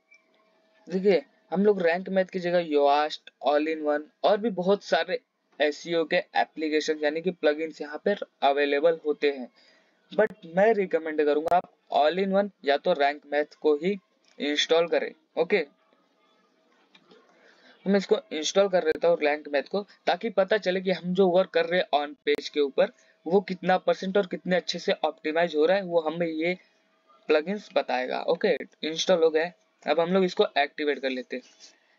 [SPEAKER 1] देखिए हम लोग रैंक मैथ की जगह योआस्ट, ऑल इन वन और भी बहुत सारे एसईओ के एप्लीकेशन यानी कि प्लगइन्स यहाँ पर अवेलेबल होते हैं। बट मैं रिकमेंड करूंगा आप ऑल इन वन या तो रैंक मैथ को ही इंस्टॉल करें। ओके, मैं इसको इंस्टॉल कर लेता हूँ रैंक मैथ को, ताकि पता चले कि हम जो वर्क कर रहे हैं ऑन पेज के ऊपर वो कितना परसेंट और कितने अच्छे से ऑप्टिमाइज हो रहा है, वो हमें ये प्लगइन्स बताएगा। ओके, इंस्टॉल हो गया। अब हम लोग इसको एक्टिवेट कर लेते हैं।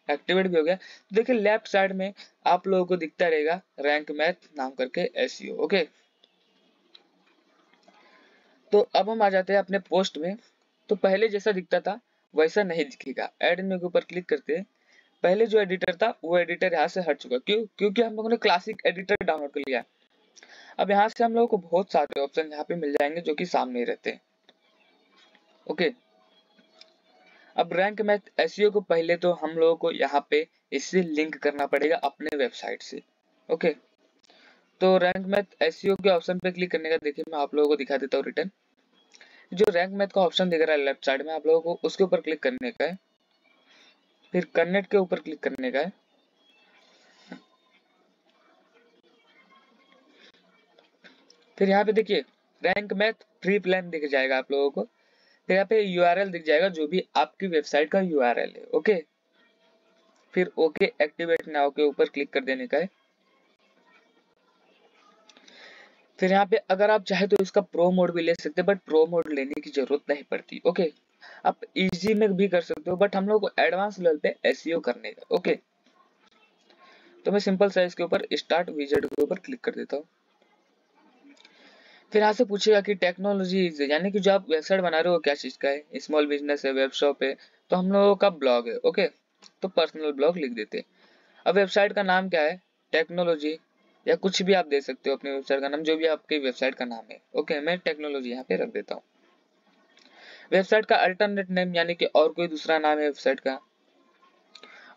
[SPEAKER 1] एक्टिवेट भी हो गया। तो देखिए लेफ्ट साइड में आप लोगों को दिखता रहेगा रैंक मैथ नाम करके एसईओ। ओके, तो अब हम आ जाते हैं अपने पोस्ट में। तो पहले जैसा दिखता था वैसा नहीं दिखेगा। ऐड न्यू के ऊपर क्लिक करते हैं। पहले जो एडिटर था वो एडिटर यहाँ से हट चुका। क्यों? क्योंकि हम लोगों ने क्लासिक एडिटर डाउनलोड कर लिया। अब यहाँ से हम लोगों को बहुत सारे ऑप्शन यहाँ पे मिल जाएंगे जो कि सामने ही रहते हैं। ओके, अब रैंक मैथ एसईओ को पहले तो हम लोगों को यहाँ पे इससे लिंक करना पड़ेगा अपने वेबसाइट से। ओके, तो रैंक मैथ एसईओ के ऑप्शन पे क्लिक करने का देखिए मैं आप लोगों को दिखा देता हूँ रिटर्न। जो रैंक मैथ का ऑप्शन दिख रहा है लेफ्ट साइड में, आप लोगों को उसके ऊपर क्लिक करने का है। फिर कनेक्ट के ऊपर क्लिक करने का है। फिर यहाँ पे देखिए रैंक मैथ फ्री प्लान दिख जाएगा आप लोगों को। फिर यहाँ पे यूआरएल दिख जाएगा जो भी आपकी वेबसाइट का यूआरएल है। ओके, फिर ओके एक्टिवेट नाउ के ऊपर क्लिक कर देने का है। फिर यहाँ पे अगर आप चाहे तो इसका प्रो मोड भी ले सकते हैं, बट प्रो मोड लेने की जरूरत नहीं पड़ती। ओके, आप इजी में भी कर सकते हो, बट हम लोग को एडवांस लेवल पे एसईओ करने का। ओके, तो मैं सिंपल सा इसके ऊपर स्टार्ट विजेट के ऊपर क्लिक कर देता हूँ। फिर यहाँ से पूछेगा कि टेक्नोलॉजी यानी कि जो आप वेबसाइट बना रहे हो क्या चीज का है, स्मॉल बिजनेस है, वेब शॉप है, तो हम लोगों का ब्लॉग है। ओके, तो पर्सनल ब्लॉग लिख देते हैं। अब वेबसाइट का नाम क्या है, टेक्नोलॉजी, या कुछ भी आप दे सकते हो अपनी वेबसाइट का नाम, जो भी आपकी वेबसाइट का नाम है। ओके, मैं टेक्नोलॉजी यहाँ पे रख देता हूँ। वेबसाइट का अल्टरनेट नेम यानी कि और कोई दूसरा नाम है वेबसाइट का।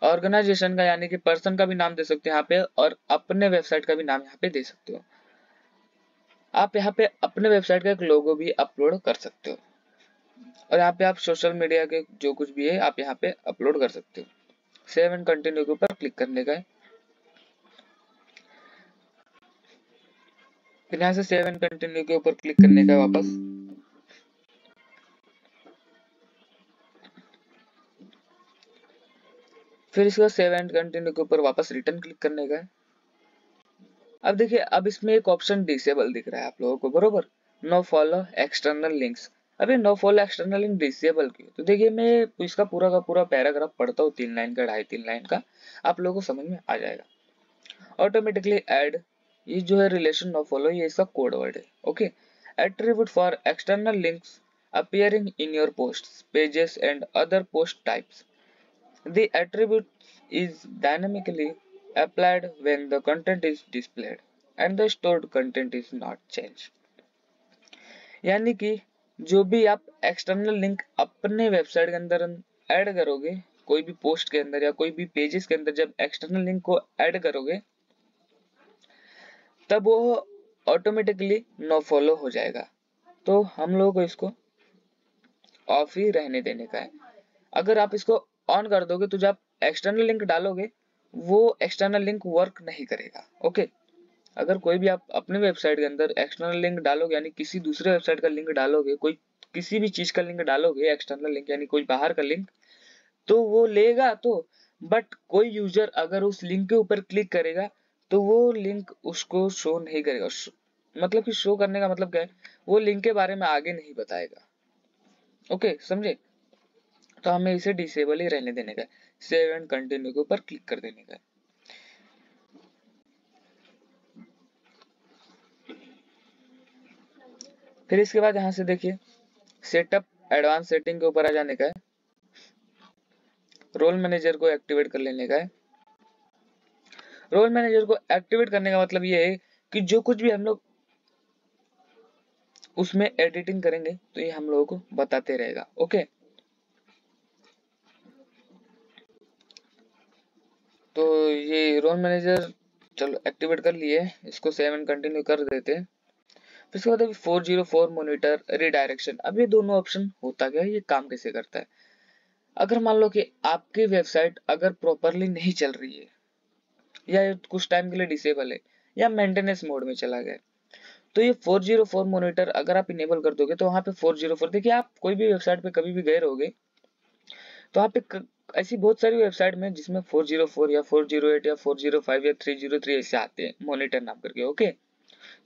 [SPEAKER 1] ऑर्गेनाइजेशन का यानी कि पर्सन का भी नाम दे सकते हो यहाँ पे, और अपने वेबसाइट का भी नाम यहाँ पे दे सकते हो। आप यहाँ पे अपने वेबसाइट का एक लोगो भी अपलोड कर सकते हो, और यहाँ पे आप सोशल मीडिया के जो कुछ भी है आप यहाँ पे अपलोड कर सकते हो। सेव एंड कंटिन्यू के ऊपर क्लिक करने का है। फिर यहाँ से सेव एंड कंटिन्यू के ऊपर क्लिक करने का है वापस। फिर इसके बाद सेव एंड कंटिन्यू के ऊपर वापस रिटर्न क्लिक करने का है। अब देखिए, अब इसमें एक ऑप्शन डिसेबल दिख रहा है आप लोगों को, बरोबर, नो फॉलो एक्सटर्नल लिंक्स। अभी no follow external link disable क्यों? तो देखिए, मैं इसका पूरा का पूरा पैराग्राफ पढ़ता हूँ, 3 लाइन का, 2.5-3 लाइन का, आप लोगों को समझ में आ जाएगा। ऑटोमेटिकली ऐड, ये जो है रिलेशन नो फॉलो, ये इसका कोड वर्ड है। Okay, attribute for external links appearing in your posts, pages and other post types. The attribute is dynamically applied when the content is displayed and the stored content is not changed. यानी कि जो भी आप external link अपने website के अंदर add करोगे, कोई भी पोस्ट के अंदर या कोई भी पेजेस के अंदर जब एक्सटर्नल लिंक को ऐड करोगे, तब वो ऑटोमेटिकली नो फॉलो हो जाएगा। तो हम लोगों को इसको ऑफ ही रहने देने का है। अगर आप इसको ऑन कर दोगे तो जब एक्सटर्नल लिंक डालोगे वो एक्सटर्नल लिंक वर्क नहीं करेगा। ओके, अगर कोई भी आप अपने वेबसाइट के अंदर एक्सटर्नल लिंक डालोगे, यानी किसी दूसरे वेबसाइट का लिंक डालोगे, कोई किसी भी चीज का लिंक डालोगे, एक्सटर्नल लिंक यानी कोई बाहर का लिंक, तो वो लेगा तो, बट कोई यूजर अगर उस लिंक के ऊपर क्लिक करेगा तो वो लिंक उसको शो नहीं करेगा। मतलब कि शो करने का मतलब क्या है, वो लिंक के बारे में आगे नहीं बताएगा। ओके, समझे? तो हमें इसे डिसेबल ही रहने देने का है। सेव एंड कंटिन्यू के ऊपर क्लिक कर देने का है। फिर इसके बाद यहाँ से देखिए, सेटअप एडवांस सेटिंग के ऊपर आ जाने का है। रोल मैनेजर को एक्टिवेट कर लेने का है। रोल मैनेजर को एक्टिवेट करने का मतलब ये है कि जो कुछ भी हम लोग उसमें एडिटिंग करेंगे तो ये हम लोगों को बताते रहेगा। ओके, तो ये रोल मैनेजर चलो एक्टिवेट कर लिए, इसको सेव एंड कंटिन्यू कर देते हैं। फिर उसके बाद अभी 404 मॉनिटर रिडायरेक्शन। अब ये दोनों ऑप्शन होता क्या है, ये काम कैसे करता है? अगर मान लो कि आपकी वेबसाइट अगर प्रॉपरली नहीं चल रही है, या कुछ टाइम के लिए डिसेबल है, या मेंटेनेंस मोड में चला गया, तो ये 404 मॉनिटर अगर आप इनेबल कर दोगे तो वहां पे 404, देखिए आप कोई भी वेबसाइट पे कभी भी गए रहोगे तो वहां पे ऐसी बहुत सारी वेबसाइट में जिसमें 404 या 408 या 405 या 303 ऐसे आते हैं मॉनिटर नाम करके। ओके,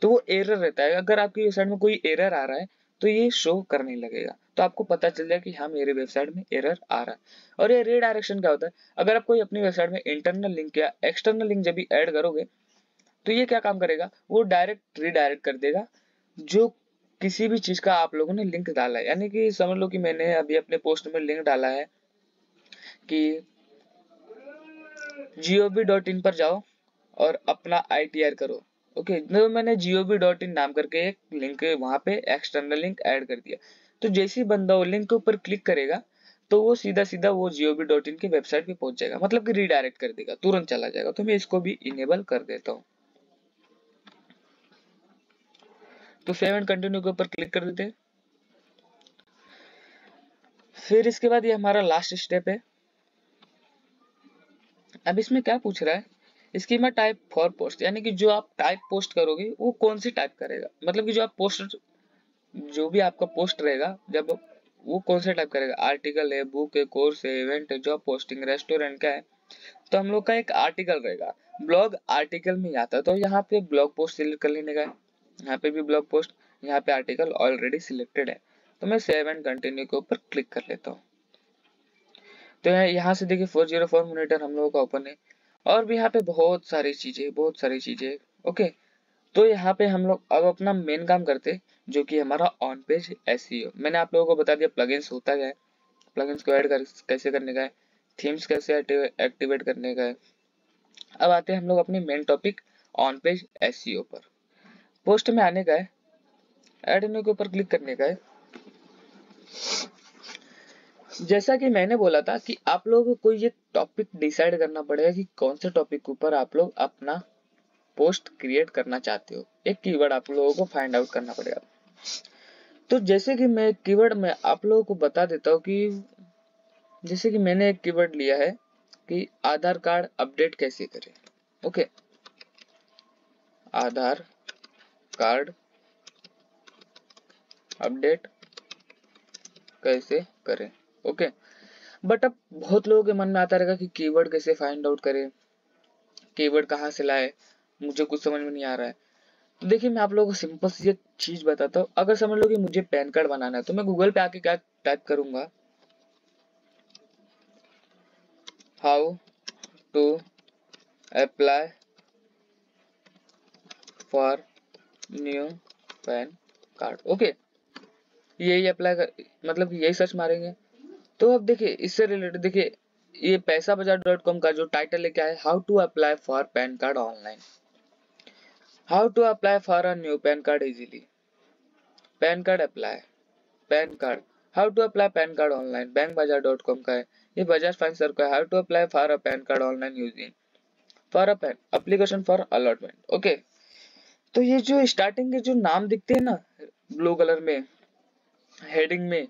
[SPEAKER 1] तो वो एरर रहता है। अगर आपकी वेबसाइट में कोई एरर आ रहा है तो ये शो करने लगेगा, तो आपको पता चल जाए कि हाँ मेरे वेबसाइट में एरर आ रहा है। और ये रीडायरेक्शन क्या होता है, अगर आप कोई अपनी वेबसाइट में इंटरनल लिंक या एक्सटर्नल लिंक जब भी ऐड करोगे तो ये क्या काम करेगा, वो डायरेक्ट रीडायरेक्ट कर देगा जो किसी भी चीज का आप लोगों ने लिंक डाला है। यानी कि समझ लो कि मैंने अभी अपने पोस्ट में लिंक डाला है कि gov.in पर जाओ और अपना ITR करो। ओके, तो मैंने gov.in नाम करके एक लिंक वहां पे एक्सटर्नल लिंक ऐड कर दिया, तो जैसे ही बंदा वो लिंक के ऊपर क्लिक करेगा तो वो सीधा सीधा वो gov.in की वेबसाइट पे पहुंच जाएगा, मतलब कि रीडायरेक्ट कर देगा, तुरंत चला जाएगा। तो मैं इसको भी इनेबल कर देता हूँ। तो सेव एंड कंटिन्यू के ऊपर क्लिक कर देते हैं। फिर इसके बाद ये हमारा लास्ट स्टेप है। अब इसमें क्या पूछ रहा है, स्कीमा टाइप फॉर पोस्ट, यानी कि जो आप टाइप पोस्ट करोगे वो कौन सी टाइप करेगा, मतलब कि जो आप पोस्ट, जो भी आपका पोस्ट रहेगा जब वो कौन सा टाइप करेगा, आर्टिकल है, बुक है, कोर्स है, इवेंट है, जॉब पोस्टिंग, रेस्टोरेंट का है, तो हम लोग का एक आर्टिकल रहेगा। ब्लॉग आर्टिकल में आता है, तो यहाँ पे ब्लॉग पोस्ट सिलेक्ट कर लेने का है। यहाँ पे भी ब्लॉग पोस्ट, यहाँ पे आर्टिकल ऑलरेडी सिलेक्टेड है, तो मैं सेव एंड कंटिन्यू के ऊपर क्लिक कर लेता हूँ। तो यहाँ से देखिए 404 मॉनिटर हम लोगों का ओपन है, और भी यहाँ पे बहुत सारी चीजें। ओके, तो यहाँ पे हम लोग अब अपना मेन काम करते, जो कि हमारा ऑन पेज एसईओ। मैंने आप लोगों को बता दिया प्लगइन्स होता क्या है, प्लगइन्स को ऐड कैसे करने का है, थीम्स कैसे एक्टिवेट करने का है। अब आते हैं हम लोग अपने main topic on page SEO पर। पोस्ट में आने का है, ऐड न्यू के ऊपर क्लिक करने का है। जैसा कि मैंने बोला था कि आप लोगों को कोई एक टॉपिक डिसाइड करना पड़ेगा कि कौन से टॉपिक के ऊपर आप लोग अपना पोस्ट क्रिएट करना चाहते हो। एक कीवर्ड आप लोगों को फाइंड आउट करना पड़ेगा। तो जैसे कि मैं कीवर्ड में आप लोगों को बता देता हूँ कि जैसे कि मैंने एक कीवर्ड लिया है कि आधार कार्ड अपडेट कैसे करें। ओके, आधार कार्ड अपडेट कैसे करें। ओके, बट अब बहुत लोगों के मन में आता रहेगा कि कीवर्ड कैसे फाइंड आउट करें, कीवर्ड कहाँ से लाए, मुझे कुछ समझ में नहीं आ रहा है। तो देखिए मैं आप लोगों को सिंपल सी एक चीज बताता हूँ। अगर समझ लो कि मुझे पैन कार्ड बनाना है, तो मैं गूगल पे आके क्या टाइप करूंगा, how to apply for new PAN card. Okay, यही अप्लाई कर, मतलब यही सर्च मारेंगे। तो अब देखिए इससे रिलेटेड देखिए ये पैसाबाजार.com का जो टाइटल है क्या है, how to apply for PAN card online, how to apply for a new PAN card easily, PAN card apply, PAN card, how to apply PAN card online bankbazaar.com का है। ये बजाज फाइनेंसर का है, how to apply for a PAN card online using for a PAN application for allotment. Okay, तो ये जो starting के जो नाम दिखते हैं ना ब्लू कलर में हेडिंग में,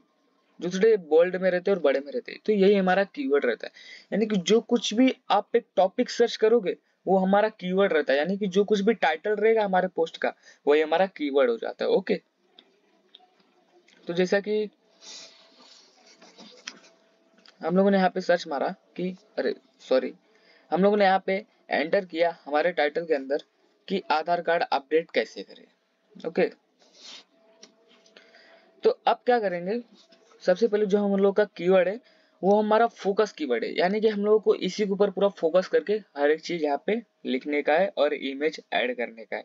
[SPEAKER 1] जो थोड़े बोल्ड में रहते हैं और बड़े में रहते हैं, तो यही हमारा कीवर्ड रहता है। यानी कि जो कुछ भी आप एक टॉपिक सर्च करोगे वो हमारा कीवर्ड रहता है, यानी कि जो कुछ भी टाइटल रहेगा हमारे पोस्ट का वही हमारा कीवर्ड हो जाता है। ओके, तो जैसा कि हम लोगों ने यहाँ पे सर्च मारा कि अरे सॉरी, हम लोगों ने यहाँ पे एंटर किया हमारे टाइटल के अंदर कि आधार कार्ड अपडेट कैसे करें। ओके, तो अब क्या करेंगे, सबसे पहले जो हम लोग का कीवर्ड है वो हमारा फोकस कीवर्ड है, यानी कि हम लोगों को इसी के ऊपर पूरा फोकस करके हर एक चीज यहाँ पे लिखने का है और इमेज ऐड करने का है।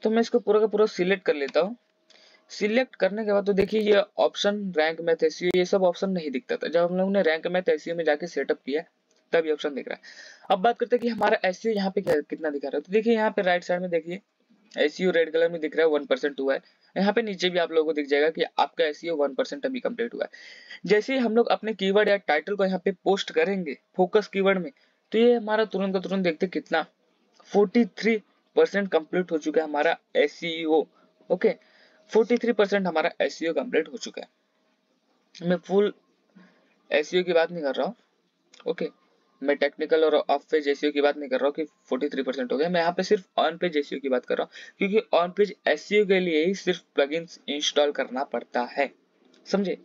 [SPEAKER 1] तो मैं इसको पूरा का पूरा सिलेक्ट कर लेता हूँ। सिलेक्ट करने के बाद तो देखिए ये ऑप्शन रैंक मैथ एसईओ ये सब ऑप्शन नहीं दिखता था, जब हम लोगों ने रैंक मैथ एसईओ में जाके सेटअप किया तब ये ऑप्शन दिख रहा है। अब बात करते हैं कि हमारा एसईओ यहाँ पे कितना दिखा रहा है। तो देखिए यहाँ पे राइट साइड में देखिए एसईओ रेड कलर में दिख रहा है 1% हुआ है। यहाँ पे नीचे भी आप लोगों को दिख जाएगा कि आपका एसईओ 1% अभी कंप्लीट हुआ है। जैसे ही हम लोग अपने कीवर्ड या टाइटल को यहाँ पे पोस्ट करेंगे फोकस कीवर्ड में, तो ये हमारा तुरंत का तुरंत देखते कितना 43% कंप्लीट हो चुका है हमारा एसईओ। ओके, 43% हमारा एसईओ कंप्लीट हो चुका है। मैं फुल एसईओ की बात नहीं कर रहा हूँ। ओके, मैं टेक्निकल और ऑफ पेज एसईओ की बात नहीं कर रहा हूँ कि 43% हो गया। मैं यहाँ पे सिर्फ ऑन पेज एसईओ की बात कर रहा हूँ, क्योंकि ऑन पेज एसईओ के लिए ही सिर्फ प्लगइन्स इंस्टॉल करना पड़ता है, समझे।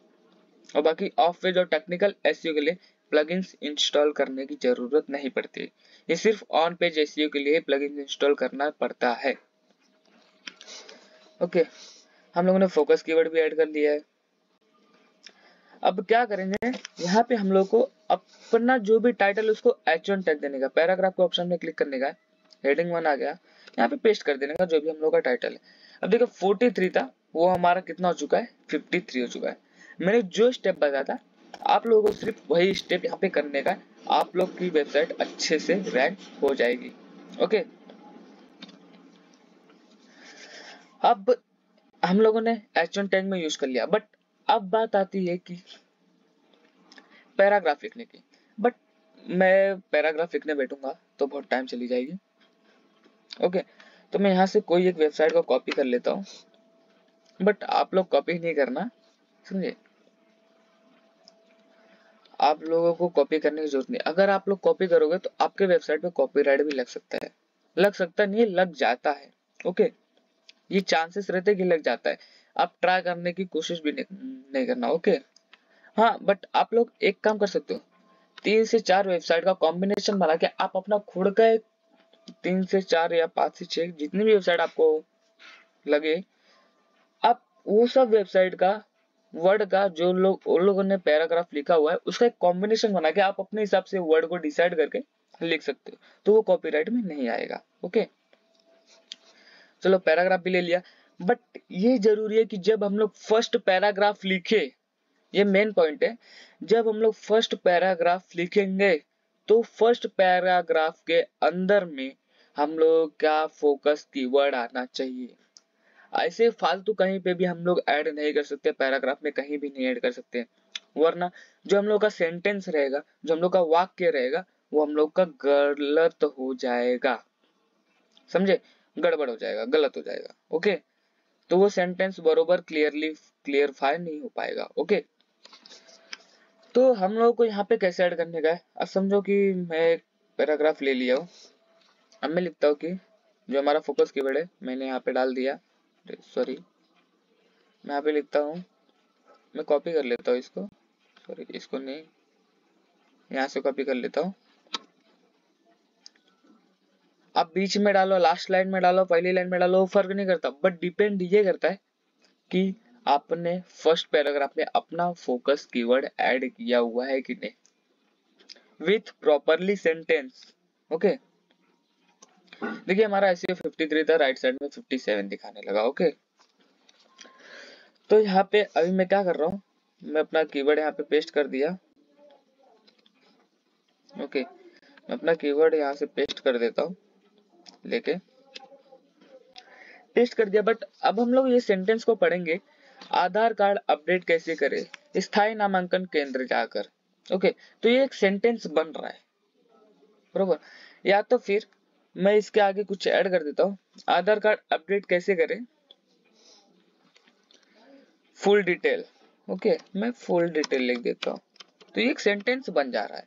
[SPEAKER 1] और बाकी ऑफ पेज और टेक्निकल एसईओ के लिए प्लगइन्स इंस्टॉल करने की जरूरत नहीं पड़ती। ये सिर्फ ऑन पेज एसईओ के लिए प्लगइन्स इंस्टॉल करना पड़ता है। ओके, हम लोगों ने फोकस कीवर्ड भी ऐड कर लिया है। अब क्या करेंगे, यहाँ पे हम लोग को अपना जो भी टाइटल है उसको H1 टैग देने का, पैराग्राफ के ऑप्शन में क्लिक करने का, हेडिंग 1 आ गया, यहाँ पे पेस्ट कर देने का जो भी हम लोग का टाइटल है। अब देखो 43 था वो हमारा कितना हो चुका है, 53 हो चुका है। मैंने जो स्टेप बताया था आप लोगों को सिर्फ वही स्टेप यहाँ पे करने का, आप लोग की वेबसाइट अच्छे से रैंक हो जाएगी। ओके, अब हम लोगों ने H1 टैग में यूज कर लिया, बट अब बात आती है कि पैराग्राफ लिखने की। बट मैं पैराग्राफ लिखने बैठूंगा तो बहुत टाइम चली जाएगी। ओके, तो मैं यहाँ से कोई एक वेबसाइट को कॉपी कर लेता हूँ, बट आप लोग कॉपी नहीं करना, समझे। आप लोगों को कॉपी करने की जरूरत नहीं। अगर आप लोग कॉपी करोगे तो आपके वेबसाइट पे कॉपीराइट भी लग सकता है, लग सकता नहीं लग जाता है। ओके, ये चांसेस रहते हैं कि लग जाता है, आप ट्राई करने की कोशिश भी नहीं करना। ओके, हाँ बट आप लोग एक काम कर सकते हो, 3 से 4 वेबसाइट का कॉम्बिनेशन बना के आप अपना खुद का 3 से 4 या 5 से 6 जितनी भी वेबसाइट आपको लगे, आप वो सब वेबसाइट का वर्ड का जो लोग उन लोगों ने पैराग्राफ लिखा हुआ है उसका एक कॉम्बिनेशन बना के आप अपने हिसाब से वर्ड को डिसाइड करके लिख सकते हो, तो वो कॉपीराइट में नहीं आएगा। ओके, चलो पैराग्राफ भी ले लिया, बट ये जरूरी है कि जब हम लोग फर्स्ट पैराग्राफ लिखे, ये मेन पॉइंट है, जब हम लोग फर्स्ट पैराग्राफ लिखेंगे तो फर्स्ट पैराग्राफ के अंदर में हम लोग का फोकस कीवर्ड आना चाहिए। ऐसे फालतू कहीं पे भी हम लोग ऐड नहीं कर सकते, पैराग्राफ में कहीं भी नहीं ऐड कर सकते, वरना जो हम लोग का सेंटेंस रहेगा, जो हम लोग का वाक्य रहेगा, वो हम लोग का गलत हो जाएगा, समझे, गड़बड़ हो जाएगा, गलत हो जाएगा। ओके, तो वो सेंटेंस बरोबर क्लियरफाई नहीं हो पाएगा। ओके, तो हम लोग को यहाँ पे कैसे ऐड करने का है, अब समझो कि मैं एक पैराग्राफ ले लिया हूँ, अब मैं लिखता हूँ कि जो हमारा फोकस कीवर्ड है मैंने यहाँ पे डाल दिया, सॉरी मैं यहाँ पे लिखता हूँ, मैं कॉपी कर लेता हूँ इसको, सॉरी इसको नहीं, यहाँ से कॉपी कर लेता हूँ। आप बीच में डालो, लास्ट लाइन में डालो, पहली लाइन में डालो, फर्क नहीं करता, बट डिपेंड ये करता है कि आपने फर्स्ट पैराग्राफ में अपना फोकस कीवर्ड ऐड किया हुआ है कि नहीं विथ प्रॉपरली सेंटेंस। ओके, देखिए हमारा एसईओ 53 था, राइट साइड में 57 दिखाने लगा। ओके, तो यहाँ पे अभी मैं क्या कर रहा हूँ, मैं अपना कीवर्ड यहाँ पे पेस्ट कर दिया। ओके, मैं अपना कीवर्ड यहाँ से पेस्ट कर देता हूँ, लेके पेस्ट कर दिया, बट अब हम लोग ये सेंटेंस को पढ़ेंगे, आधार कार्ड अपडेट कैसे करें स्थायी नामांकन केंद्र जाकर। ओके, तो ये एक सेंटेंस बन रहा है बरोबर, या तो फिर मैं इसके आगे कुछ ऐड कर देता हूँ, आधार कार्ड अपडेट कैसे करें फुल डिटेल। ओके, मैं फुल डिटेल लिख देता हूँ, तो ये एक सेंटेंस बन जा रहा है।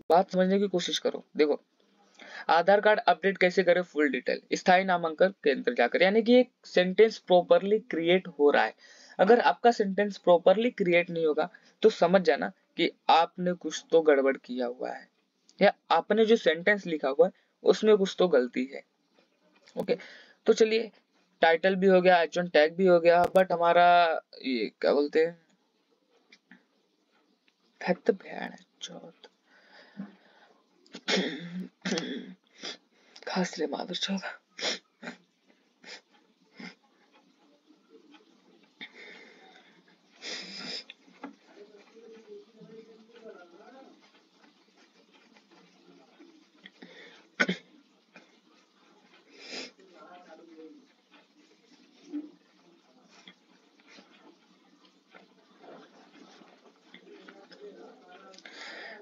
[SPEAKER 1] बात समझने की कोशिश करो, देखो आधार कार्ड अपडेट कैसे करें फुल डिटेल स्थायी नामांकन केंद्र जाकर, यानी कि एक सेंटेंस प्रॉपरली क्रिएट हो रहा है। अगर आपका सेंटेंस प्रॉपरली क्रिएट नहीं होगा तो समझ जाना कि आपने कुछ तो गड़बड़ किया हुआ है, या आपने जो सेंटेंस लिखा हुआ है उसमें कुछ तो गलती है। ओके, तो चलिए टाइटल भी हो गया, H1 टैग भी हो गया, बट हमारा ये क्या बोलते हैं चौथ खास ले माधुर चौथ।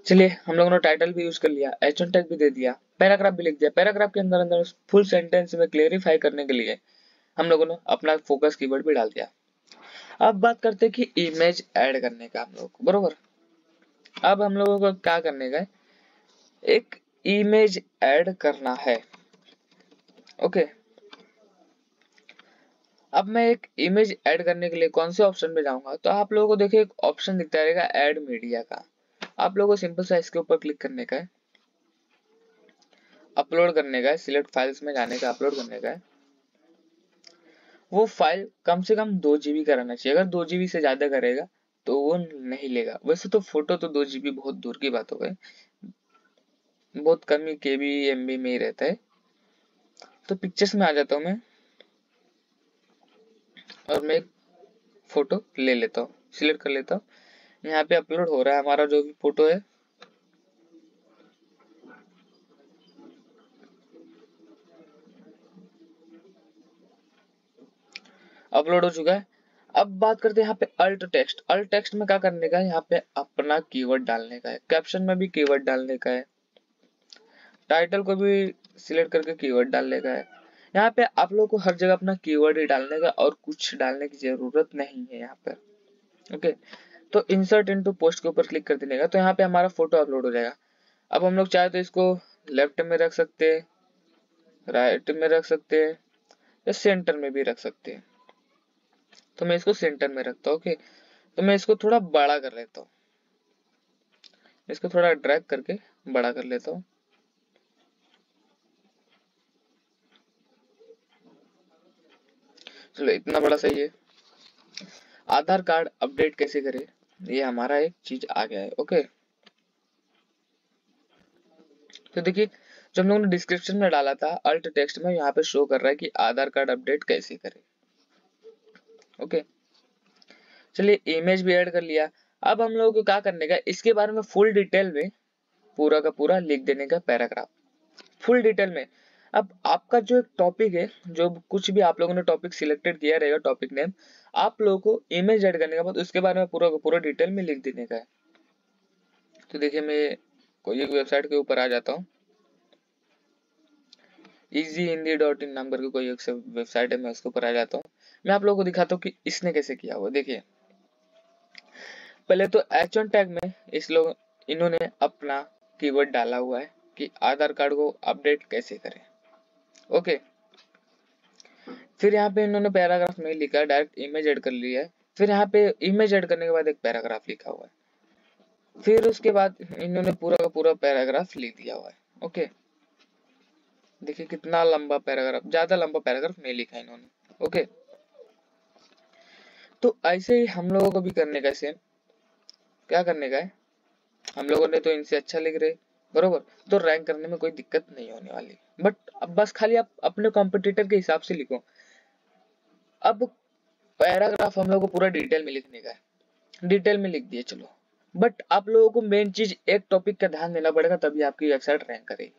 [SPEAKER 1] चलिए हम लोगों ने टाइटल भी यूज कर लिया, H1 टैग भी दे दिया, पैराग्राफ भी लिख दिया, पैराग्राफ के अंदर अंदर फुल सेंटेंस में क्लेरिफाई करने के लिए हम लोगों ने अपना फोकस कीवर्ड भी डाल दिया। अब बात करते हैं कि इमेज ऐड करने का हम लोग को, बरोबर। अब हम लोगों को क्या करने का है, एक इमेज ऐड करना है। ओके, अब मैं एक इमेज ऐड करने के लिए कौन से ऑप्शन में जाऊंगा, तो आप लोगों को देखिए एक ऑप्शन दिखता रहेगा ऐड मीडिया का, आप लोगों को सिंपल सा इसके ऊपर क्लिक करने का है, अपलोड करने का है, सिलेक्ट फाइल्स में जाने का, अपलोड करने का है। वो फाइल कम से कम 2 GB का रहना चाहिए, अगर 2 GB से ज्यादा करेगा तो वो नहीं लेगा। वैसे तो फोटो तो 2 GB बहुत दूर की बात हो गई, बहुत कम ही KB MB में ही रहता है। तो पिक्चर्स में आ जाता हूँ मैं, और मैं एक फोटो ले लेता हूँ, सिलेक्ट कर लेता हूँ, यहाँ पे अपलोड हो रहा है हमारा जो भी फोटो है। अपलोड हो चुका है। अब बात करते हैं यहाँ पे अल्ट टेक्स्ट। अल्ट टेक्स्ट में क्या करने का है, यहाँ पे अपना कीवर्ड डालने का है, कैप्शन में भी कीवर्ड डालने का है, टाइटल को भी सिलेक्ट करके कीवर्ड डालने का है। यहाँ पे आप लोग को हर जगह अपना कीवर्ड ही डालने का, और कुछ डालने की जरूरत नहीं है यहाँ पर। ओके, तो इंसर्ट इनटू पोस्ट के ऊपर क्लिक कर देने का, तो यहाँ पे हमारा फोटो अपलोड हो जाएगा। अब हम लोग चाहे तो इसको लेफ्ट में रख सकते हैं, राइट में रख सकते हैं, या सेंटर में भी रख सकते हैं। तो मैं इसको सेंटर में रखता हूँ। ओके, तो मैं इसको थोड़ा बड़ा कर लेता हूँ, इसको थोड़ा ड्रैग करके बड़ा कर लेता हूँ। चलो इतना बड़ा सही है। आधार कार्ड अपडेट कैसे करें, ये हमारा एक चीज आ गया है। ओके, तो देखिए जो हम लोगों ने डिस्क्रिप्शन में डाला था अल्ट टेक्स्ट में, यहाँ पे शो कर रहा है कि आधार कार्ड अपडेट कैसे करें। ओके, चलिए इमेज भी ऐड कर लिया। अब हम लोगों को क्या करने का, इसके बारे में फुल डिटेल में पूरा का पूरा लिख देने का पैराग्राफ, फुल डिटेल में। अब आपका जो एक टॉपिक है, जो कुछ भी आप लोगों ने टॉपिक सिलेक्टेड किया रहेगा, टॉपिक नेम, आप लोगों को इमेज ऐड करने के बाद उसके बारे में पूरा का पूरा डिटेल में लिख देने का है। तो देखिए मैं कोई एक वेबसाइट के ऊपर आ जाता हूँ, easyhindy.in नाम करके कोई एक वेबसाइट है, मैं उसके ऊपर आ जाता हूँ। मैं आप लोगों को दिखाता हूँ कि इसने कैसे किया हुआ। देखिए पहले तो H1 टैग में इन्होंने अपना कीवर्ड डाला हुआ है कि आधार कार्ड को अपडेट कैसे करें। ओके, फिर यहाँ पे इन्होंने पैराग्राफ नहीं लिखा, डायरेक्ट इमेज ऐड कर लिया है। फिर यहाँ पे इमेज ऐड करने के बाद एक पैराग्राफ लिखा हुआ है। फिर उसके बाद इन्होंने पूरा का पूरा पैराग्राफ लिख दिया हुआ है। ओके, देखिए कितना लंबा पैराग्राफ, ज्यादा लंबा पैराग्राफ नहीं लिखा इन्होंने। ओके, तो ऐसे ही हम लोगों को भी करने का, सेम क्या करने का है, हम लोगों ने तो इनसे अच्छा लिख रहे बरोबर, तो रैंक करने में कोई दिक्कत नहीं होने वाली। बट अब बस खाली आप अपने कॉम्पिटिटर के हिसाब से लिखो। अब पैराग्राफ हम लोग को पूरा डिटेल में लिखने का है, डिटेल में लिख दिए चलो, बट आप लोगों को मेन चीज एक टॉपिक का ध्यान देना पड़ेगा, तभी आपकी वेबसाइट रैंक करेगी।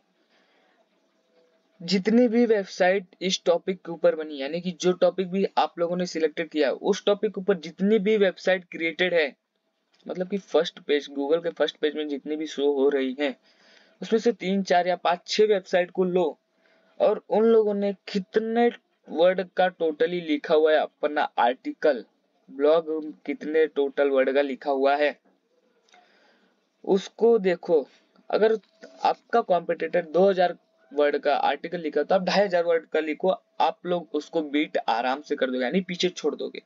[SPEAKER 1] जितनी भी वेबसाइट इस टॉपिक के ऊपर बनी, यानी कि जो टॉपिक भी आप लोगों ने सिलेक्टेड किया उस टॉपिक के ऊपर जितनी भी वेबसाइट क्रिएटेड है, मतलब कि फर्स्ट पेज, गूगल के फर्स्ट पेज में जितनी भी शो हो रही है, उसमें से 3 4 या 5 6 वेबसाइट को लो और उन लोगों ने कितने वर्ड का टोटली लिखा हुआ है, अपना आर्टिकल ब्लॉग कितने टोटल वर्ड का लिखा हुआ है उसको देखो। अगर आपका कॉम्पिटिटर 2000 वर्ड का आर्टिकल लिखा तो आप 2500 वर्ड का लिखो, आप लोग उसको बीट आराम से कर दोगे, यानी पीछे छोड़ दोगे।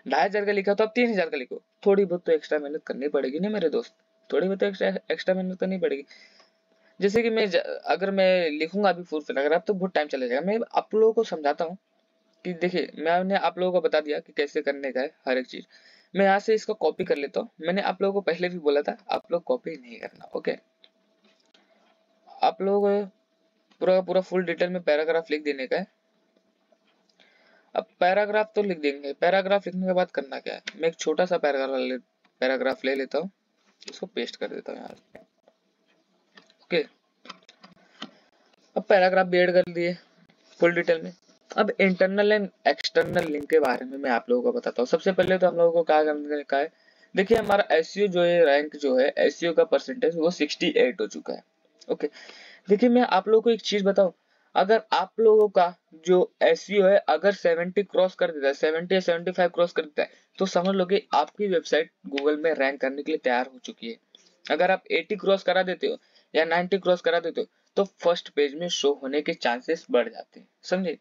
[SPEAKER 1] 2500 का लिखा तो आप 3000 का लिखो, थोड़ी बहुत तो एक्स्ट्रा मेहनत करनी पड़ेगी ना मेरे दोस्त, थोड़ी बहुत एक्स्ट्रा मेहनत करनी पड़ेगी। जैसे कि अगर मैं लिखूंगा अभी फुल पैराग्राफ तो बहुत टाइम चला जाएगा। मैं आप लोगों को समझाता हूँ कि देखिए मैंने आप लोगों को बता दिया कि कैसे करने का है हर एक चीज। मैं यहाँ से इसको कॉपी कर लेता हूँ, मैंने आप लोगों को पहले भी बोला था आप लोग कॉपी नहीं करना। ओके, आप लोगों को पूरा पूरा फुल डिटेल में पैराग्राफ लिख देने का है। अब पैराग्राफ तो लिख देंगे, पैराग्राफ लिखने के बाद करना क्या है, मैं एक छोटा सा पैराग्राफ ले लेता हूँ, इसको पेस्ट कर देता हूँ यहाँ। ओके, अब पैराग्राफ भी ऐड कर दिए फुल डिटेल में। अब इंटरनल एंड एक्सटर्नल लिंक के बारे में मैं आप लोगों को बताता हूँ। सबसे पहले तो हम लोगों को क्या करने का है, देखिए हमारा एसईओ जो है, रैंक जो है, एसईओ का परसेंटेज वो 68 हो चुका है। ओके, देखिए मैं आप लोगों को एक चीज बताऊं, अगर आप लोगों का जो एसईओ है अगर 70 क्रॉस कर देता है, 70 या 75 क्रॉस कर देता है, तो समझ लो कि आपकी वेबसाइट गूगल में रैंक करने के लिए तैयार हो चुकी है। अगर आप 80 क्रॉस करा देते हो या 90 क्रॉस करा देते हो तो फर्स्ट पेज में शो होने के चांसेस बढ़ जाते हैं, समझे।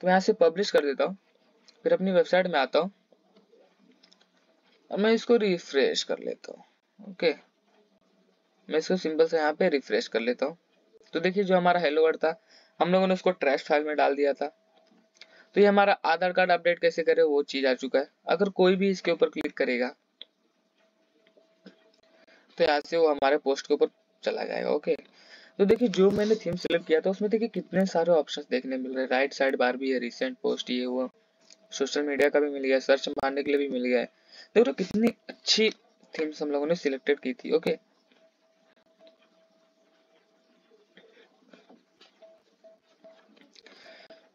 [SPEAKER 1] तो यहाँ से पब्लिश कर देता हूँ, फिर अपनी वेबसाइट में आता हूँ और मैं इसको रिफ्रेश कर लेता हूँ। ओके, मैं इसको सिंपल से यहाँ पे रिफ्रेश कर लेता हूँ। तो देखिए जो हमारा हेलो वर्ड था हम लोगों ने उसको ट्रैश फाइल में डाल दिया था। तो ये हमारा आधार कार्ड अपडेट कैसे करे वो चीज आ चुका है। अगर कोई भी इसके ऊपर क्लिक करेगा तो यहाँ से वो हमारे पोस्ट के ऊपर चला जाएगा। ओके, तो देखिए जो मैंने थीम सिलेक्ट किया था उसमें देखिए कितने सारे ऑप्शंस देखने मिल रहे हैं। राइट साइड बार भी है, रिसेंट पोस्ट, ये वो, सोशल मीडिया का भी मिल गया, सर्च मारने के लिए भी मिल गया है। देखो तो कितनी अच्छी थीम्स हम लोगों ने सिलेक्टेड की थी। ओके,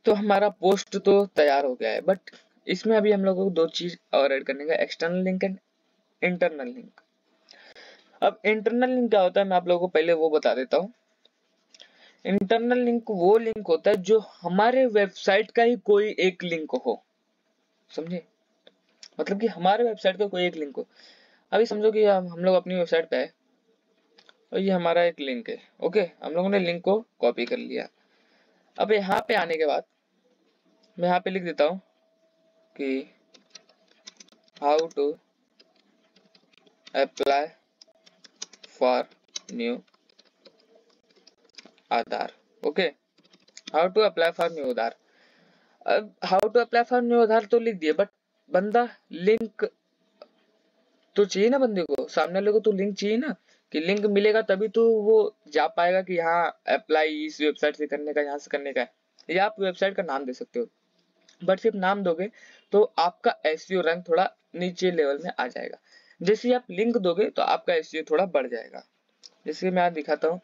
[SPEAKER 1] तो हमारा पोस्ट तो तैयार हो गया है, बट इसमें अभी हम लोगों को दो चीज और ऐड करने का, external link and internal link. अब इंटरनल लिंक क्या होता है मैं आप लोगों को पहले वो बता देता हूँ। इंटरनल लिंक वो लिंक होता है जो हमारे वेबसाइट का ही कोई एक लिंक हो, समझे, मतलब कि हमारे वेबसाइट का कोई एक लिंक हो। अभी समझो कि हम लोग अपनी वेबसाइट पे है और ये हमारा एक लिंक है। ओके, हम लोगों ने लिंक को कॉपी कर लिया। अब यहाँ पे आने के बाद मैं यहाँ पे लिख देता हूँ कि how to apply for new Aadhaar. Okay, how to apply for new Aadhaar. अब how to apply for new Aadhaar तो लिख दिए, बट बंदा लिंक तो चाहिए ना, बंदे को, सामने वाले को तो लिंक चाहिए ना, कि लिंक मिलेगा तभी तो वो जा पाएगा कि हाँ अप्लाई इस वेबसाइट से करने का, यहाँ से करने का है। या आप वेबसाइट का नाम दे सकते हो, बट सिर्फ नाम दोगे तो आपका एसईओ रैंक थोड़ा नीचे लेवल में आ जाएगा। जैसे ही आप लिंक दोगे तो आपका एसईओ थोड़ा बढ़ जाएगा। जैसे मैं यहाँ दिखाता हूँ,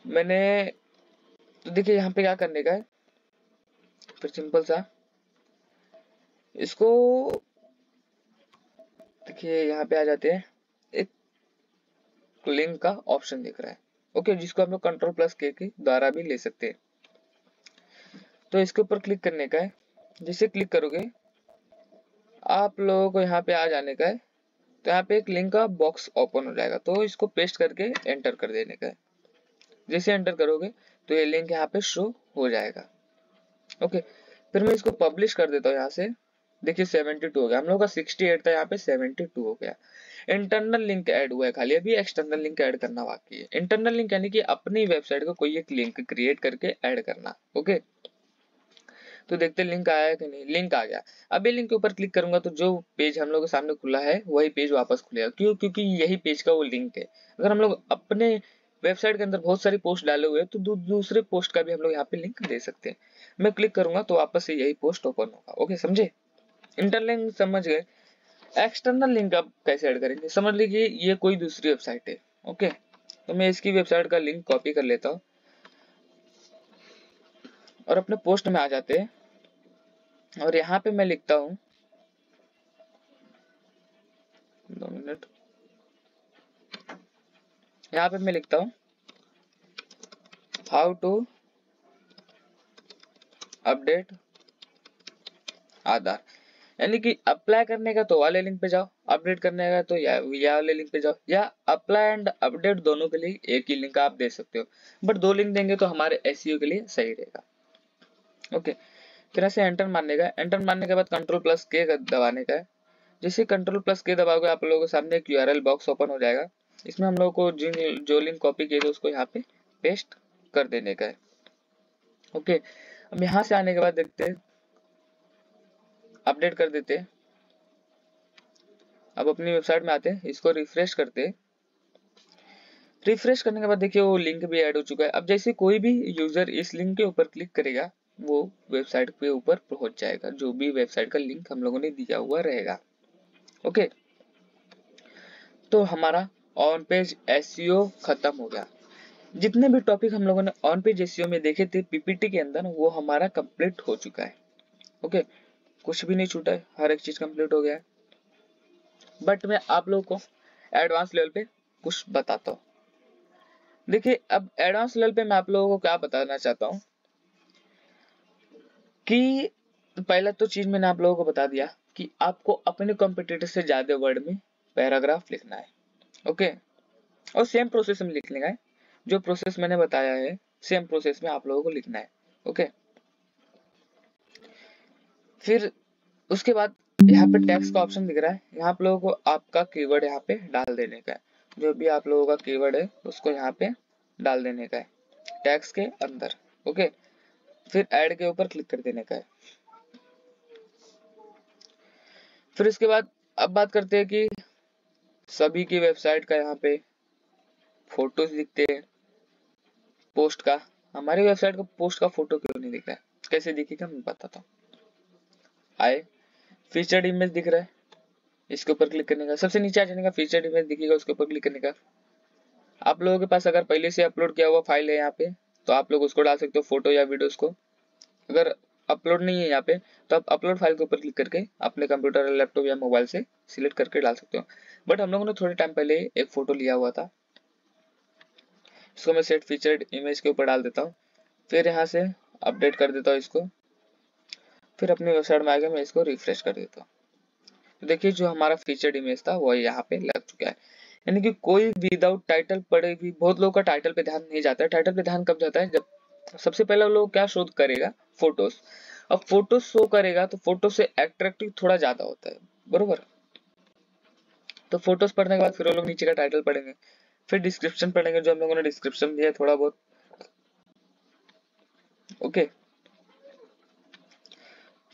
[SPEAKER 1] मैंने तो देखिए यहाँ पे क्या करने का है, फिर सिंपल सा इसको देखिए यहाँ पे आ जाते हैं, एक लिंक का ऑप्शन दिख रहा है, ओके, जिसको हम लोग कंट्रोल प्लस के द्वारा भी ले सकते हैं। तो इसके ऊपर क्लिक करने का है। जैसे क्लिक करोगे आप लोगों को यहाँ पे आ जाने का है, तो यहाँ पे एक लिंक का बॉक्स ओपन हो जाएगा, तो इसको पेस्ट करके एंटर कर देने का है। जैसे एंटर करोगे तो ये लिंक यहाँ पे शो हो जाएगा, ओके। फिर मैं इसको पब्लिश कर देता हूँ यहाँ से। देखिए 72 हो गया, हम लोग का 68 था, यहाँ पे 72 हो गया। इंटरनल लिंक ऐड हुआ है खाली, अभी एक्सटर्नल लिंक ऐड करना बाकी है। इंटरनल लिंक यानी कि अपनी वेबसाइट को कोई एक लिंक क्रिएट करके ऐड करना, ओके। तो देखते लिंक आया है कि नहीं, लिंक आ गया। अब ये लिंक के ऊपर क्लिक करूंगा तो जो पेज हम लोग के सामने खुला है वही पेज वापस खुलेगा। क्यों? क्योंकि यही पेज का वो लिंक है। अगर हम लोग अपने वेबसाइट के अंदर बहुत सारी पोस्ट डाले हुए हैं तो दूसरे पोस्ट का भी हम लोग यहाँ पे लिंक दे सकते हैं। मैं क्लिक करूंगा तो वापस से यही पोस्ट ओपन होगा, ओके, समझे? इंटरनल लिंक समझ गए। एक्सटर्नल लिंक अब कैसे ऐड करेंगे, समझ लीजिए ये कोई दूसरी वेबसाइट है, ओके, तो मैं इसकी वेबसाइट का लिंक कॉपी कर लेता हूँ और अपने पोस्ट में आ जाते हैं और यहाँ पे मैं लिखता हूँ, 2 मिनट, यहाँ पे मैं लिखता हूँ हाउ टू अपडेट आधार। यानी कि अप्लाई करने का तो वाले लिंक पे जाओ, अपडेट करने का तो या वाले लिंक पे जाओ, या अप्लाई एंड अपडेट दोनों के लिए एक ही लिंक आप दे सकते हो, बट 2 लिंक देंगे तो हमारे एसईओ के लिए सही रहेगा, ओके। फिर ऐसे एंटर मारने का, एंटर मारने के बाद कंट्रोल प्लस के दबाने का है। जैसे कंट्रोल प्लस के दबाओगे आप लोगों के सामने एक यूआरएल बॉक्स ओपन हो जाएगा। इसमें हम लोग को जो लिंक कॉपी किए थे उसको यहाँ पे पेस्ट कर देने का है, ओके। अब यहाँ से आने के बाद देखते हैं, अपडेट कर देते हैं। अब अपनी वेबसाइट में आते हैं, इसको रिफ्रेश करते हैं। रिफ्रेश करने के बाद देखिए वो लिंक भी ऐड हो चुका है। अब जैसे कोई भी यूजर इस लिंक के ऊपर क्लिक करेगा वो वेबसाइट के ऊपर पहुंच जाएगा, जो भी वेबसाइट का लिंक हम लोगों ने दिया हुआ रहेगा, ओके। तो हमारा ऑन पेज एसईओ खत्म हो गया। जितने भी टॉपिक हम लोगों ने ऑन पेज एसईओ में देखे थे पीपीटी के अंदर, वो हमारा कंप्लीट हो चुका है, ओके। कुछ भी नहीं छूटा है, हर एक चीज कंप्लीट हो गया है। बट मैं आप लोगों को एडवांस लेवल पे कुछ बताता हूँ। देखिए अब एडवांस लेवल पे मैं आप लोगों को क्या बताना चाहता हूँ कि पहला तो चीज मैंने आप लोगों को बता दिया कि आपको अपने कॉम्पिटिटर से ज्यादा वर्ड में पैराग्राफ लिखना है, ओके। और सेम प्रोसेस में लिखने का है, जो प्रोसेस मैंने बताया है सेम प्रोसेस में आप लोगों को लिखना है, ओके। फिर उसके बाद यहाँ पे टेक्स्ट का ऑप्शन दिख रहा है, यहाँ आप लोगों को आपका कीवर्ड यहाँ पे डाल देने का है। जो भी आप लोगों का कीवर्ड है उसको यहाँ पे डाल देने का है टेक्स्ट के अंदर, ओके। फिर ऐड के ऊपर क्लिक कर देने का है। फिर इसके बाद अब बात करते हैं कि सभी की वेबसाइट का यहाँ पे फोटोज दिखते हैं पोस्ट का। हमारी वेबसाइट का पोस्ट का फोटो क्यों नहीं दिख रहा है, कैसे दिखेगा मैं बताता हूँ। आए फीचर्ड इमेज दिख रहा है, इसके ऊपर क्लिक करने का, सबसे नीचे आ जाने का, फीचर्ड इमेज दिखेगा उसके ऊपर क्लिक करने का। आप लोगों के पास अगर पहले से अपलोड किया हुआ फाइल है यहाँ पे तो आप लोग उसको डाल सकते हो, फोटो या वीडियोस को। अगर अपलोड नहीं है यहाँ पे तो आप अपलोड फाइल के ऊपर क्लिक करके अपने कंप्यूटर लैपटॉप या मोबाइल से सिलेक्ट करके डाल सकते हो। बट हम लोगों ने थोड़े टाइम पहले एक फोटो लिया हुआ था, इसको मैं सेट फीचर्ड इमेज के ऊपर डाल देता हूँ। फिर यहाँ से अपडेट कर देता हूँ इसको। फिर अपनी वेबसाइट में आके मैं इसको रिफ्रेश कर देता हूँ। तो देखिए जो हमारा फीचर्ड इमेज था वो यहाँ पे लग चुका है। यानी कि कोई विदाउट टाइटल पढ़े भी, बहुत लोगों का टाइटल पे ध्यान नहीं जाता है। टाइटल पे ध्यान कब जाता है, जब सबसे पहले लोग क्या शो करेगा, फोटोज। अब फोटोज शो करेगा तो फोटो से अट्रैक्टिव थोड़ा ज्यादा होता है, बरोबर। तो फोटोज पढ़ने के बाद फिर वो लोग नीचे का टाइटल पढ़ेंगे, फिर डिस्क्रिप्शन पढ़ेंगे, जो हम लोगों ने डिस्क्रिप्शन दिया थोड़ा बहुत, ओके।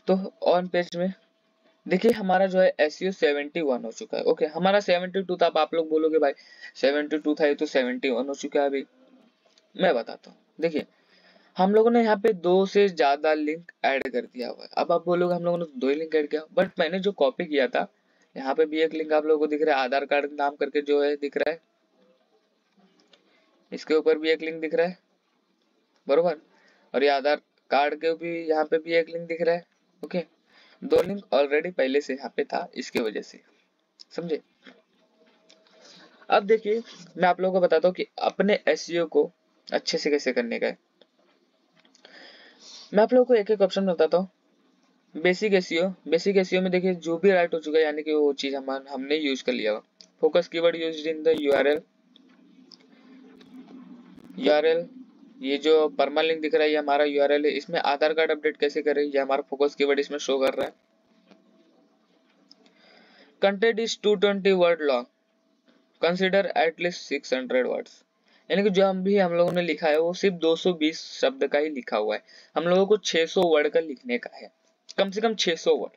[SPEAKER 1] तो ऑन पेज में देखिए हमारा जो है एसईओ 71 हो चुका है। ओके, हमारा 72 था। अब आप लोग बोलोगे भाई 72 था, ये तो 71 हो चुका है। अभी मैं बताता हूँ। देखिए हम लोगों ने यहाँ पे 2 से ज्यादा लिंक ऐड कर दिया हुआ है। अब आप बोलोगे हम लोगों ने 2 ही लिंक ऐड किया, बट मैंने जो कॉपी किया था, यहाँ पे भी एक लिंक आप लोगों को दिख रहा है, आधार कार्ड नाम करके जो है दिख रहा है, इसके ऊपर भी एक लिंक दिख रहा है, बरोबर। और ये आधार कार्ड के भी यहाँ पे भी एक लिंक दिख रहा है। ओके, 2 लिंक ऑलरेडी पहले से यहाँ पे था, इसके वजह से, समझे। अब देखिए मैं आप लोगों को बताता हूँ कि अपने एसईओ को अच्छे से कैसे करने का है। मैं आप लोगों को एक एक ऑप्शन बताता हूँ। बेसिक एसईओ में देखिए जो भी राइट हो चुका है, यानी कि वो चीज हमने यूज कर लिया। Focus keyword used in the URL, ये जो परमालिंक दिख रहा है ये हमारा यूआरएल है। इसमें आधार कार्ड अपडेट कैसे करें, ये हमारा फोकस कीवर्ड इसमें शो कर रहा है। Content is 220 word long, consider at least 600 words. यानी कि जो हम लोगों ने लिखा है वो सिर्फ 220 शब्द का ही लिखा हुआ है। हम लोगों को 600 वर्ड का लिखने का है, कम से कम 600 वर्ड।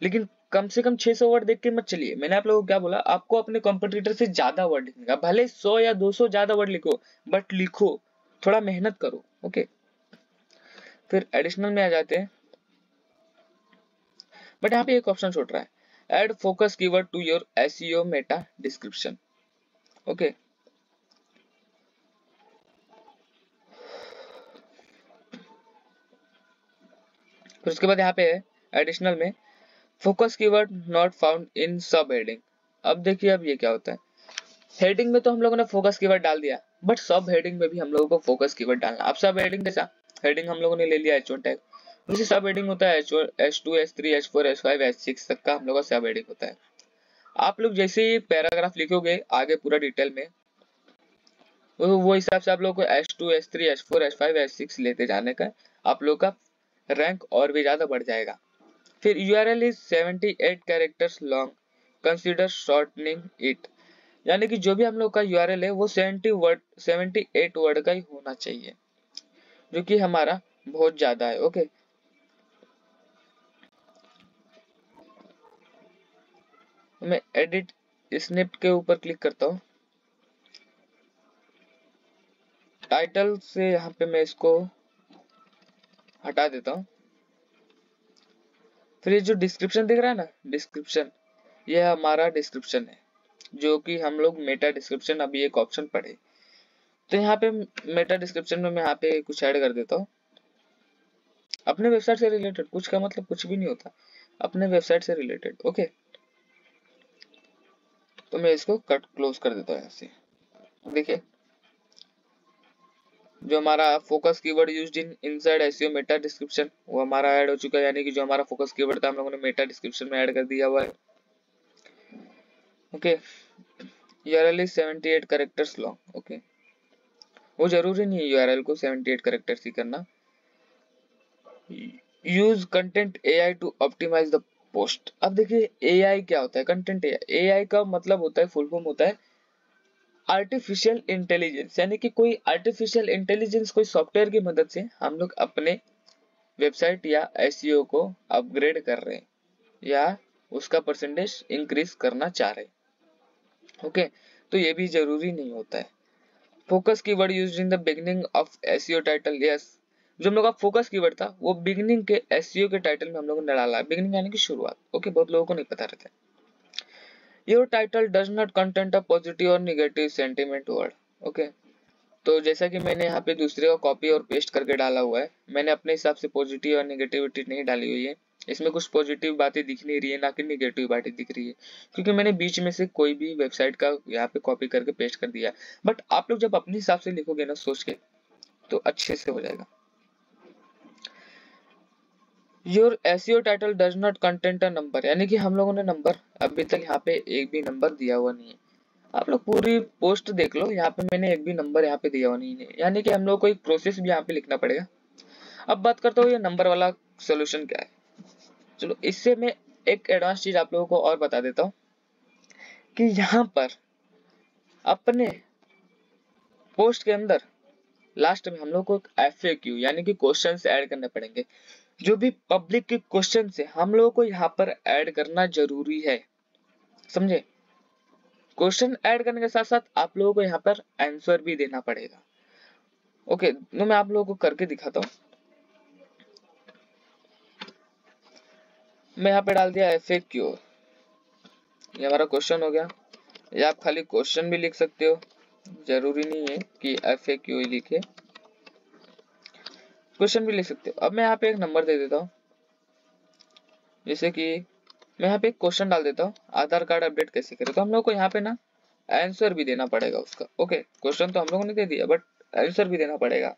[SPEAKER 1] लेकिन कम से कम 600 वर्ड देख के मत चलिए। मैंने आप लोगों को क्या बोला, आपको अपने कॉम्पिटिटर से ज्यादा वर्ड लिखने का, भले 100 या 200 ज्यादा वर्ड लिखो, बट लिखो, थोड़ा मेहनत करो। ओके, फिर एडिशनल में आ जाते हैं। बट यहाँ पे एक ऑप्शन छूट रहा है, add focus keyword to your SEO meta description. Okay, फिर उसके बाद यहाँ पे है एडिशनल में focus keyword not found in subheading. अब देखिए अब ये क्या होता है, हेडिंग में तो हम लोगों ने फोकस कीवर्ड डाल दिया, बट सब हेडिंग में भी हम लोगों को फोकस कीवर्ड डालना। अब सब हेडिंग कैसा, हेडिंग हम लोगों ने ले लिया H1 टैग, वैसे सब हेडिंग होता है H1, H2, H3, H4, H5, H6 तक का हम लोग का सब हेडिंग होता है। आप लोग जैसे ही पैराग्राफ लिखोगे आगे पूरा डिटेल में, वो हिसाब से आप लोग को H2, H3, H4, H5, H6 लेते जाने का, आप लोग का रैंक और भी ज्यादा बढ़ जाएगा। फिर URL is 78 characters long, consider shortening it. यानी कि जो भी हम लोग का URL है वो 78 वर्ड का ही होना चाहिए, जो कि हमारा बहुत ज्यादा है। ओके, मैं एडिट स्निप्ट के ऊपर क्लिक करता हूँ। टाइटल से यहाँ पे मैं इसको हटा देता हूँ। फिर ये जो डिस्क्रिप्शन दिख रहा है ना, डिस्क्रिप्शन, ये हमारा डिस्क्रिप्शन है, जो कि हम लोग मेटा डिस्क्रिप्शन अभी एक ऑप्शन पढ़े। तो यहाँ पे मेटा डिस्क्रिप्शन में मैं यहाँ पे कुछ ऐड कर देता हूँ अपने वेबसाइट से रिलेटेड। कुछ का मतलब कुछ भी नहीं होता, अपने वेबसाइट से रिलेटेड। ओके, तो मैं इसको कट क्लोज कर देता हूँ यहाँ से। देखिए जो हमारा focus keyword used in inside SEO meta description वो हमारा ऐड हो चुका है। यानी कि जो हमारा फोकस कीवर्ड था हम लोगों ने मेटा डिस्क्रिप्शन में ऐड कर दिया हुआ है। Okay, URL is 78 characters long. Okay, वो जरूरी नहीं है यूआरएल को 78 कैरेक्टर्स ही करना। Use content AI to optimise the post. अब देखिए एआई क्या होता है, कंटेंट एआई, एआई का मतलब होता है, फुल फॉर्म होता है आर्टिफिशियल इंटेलिजेंस। यानी कि कोई आर्टिफिशियल इंटेलिजेंस, कोई सॉफ्टवेयर की मदद से हम लोग अपने वेबसाइट या एसईओ को अपग्रेड कर रहे हैं या उसका परसेंटेज इंक्रीज करना चाह रहे हैं। ओके, तो ये भी जरूरी नहीं होता है। Focus keyword used in the beginning of SEO title. Yes, जो हम लोग का फोकस कीवर्ड था वो बिगिनिंग के एसईओ के टाइटल में हम लोगों ने डाला है। बिगिनिंग यानी कि शुरुआत। ओके, बहुत लोगों को नहीं पता रहता है। Your title does not content a positive और नेगेटिव सेंटीमेंट वर्ड। ओके, तो जैसा कि मैंने यहाँ पे दूसरे को कॉपी और पेस्ट करके डाला हुआ है, मैंने अपने हिसाब से पॉजिटिव और नेगेटिविटी नहीं डाली हुई है। इसमें कुछ पॉजिटिव बातें दिख नहीं रही है, ना कि नेगेटिव बातें दिख रही है, क्योंकि मैंने बीच में से कोई भी वेबसाइट का यहाँ पे कॉपी करके पेस्ट कर दिया। बट आप लोग जब अपने हिसाब से लिखोगे ना सोच के, तो अच्छे से हो जाएगा। Your SEO title does not content a number. यानी कि हम लोगों ने नंबर अभी तक यहाँ पे एक भी नंबर दिया हुआ नहीं है। आप लोग पूरी पोस्ट देख लो, यहाँ पे मैंने एक भी नंबर यहाँ पे दिया हुआ नहीं है। यानी कि हम लोग को एक प्रोसेस भी यहाँ पे लिखना पड़ेगा। अब बात करता हूँ ये नंबर वाला सोल्यूशन क्या है। चलो इससे मैं एक एडवांस चीज आप लोगों को और बता देता हूँ कि यहाँ पर अपने पोस्ट के अंदर लास्ट में हम लोग को FAQ यानी कि क्वेश्चन ऐड करने पड़ेंगे। जो भी पब्लिक के क्वेश्चन है हम लोगों को यहाँ पर ऐड करना जरूरी है, समझे। क्वेश्चन ऐड करने के साथ साथ आप लोगों को यहाँ पर आंसर भी देना पड़ेगा। ओके, तो मैं आप लोगों को करके दिखाता हूँ। मैं यहाँ पे डाल दिया FAQ, ये हमारा क्वेश्चन हो गया। या आप खाली क्वेश्चन भी लिख सकते हो, जरूरी नहीं है कि FAQ ही लिखे, क्वेश्चन भी लिख सकते हो। अब मैं यहाँ पे एक नंबर दे देता हूँ, जैसे कि मैं यहाँ पे एक क्वेश्चन डाल देता हूँ, आधार कार्ड अपडेट कैसे करें। तो हम लोग को यहाँ पे ना आंसर भी देना पड़ेगा उसका। ओके, क्वेश्चन तो हम लोगों ने दे दिया बट आंसर भी देना पड़ेगा।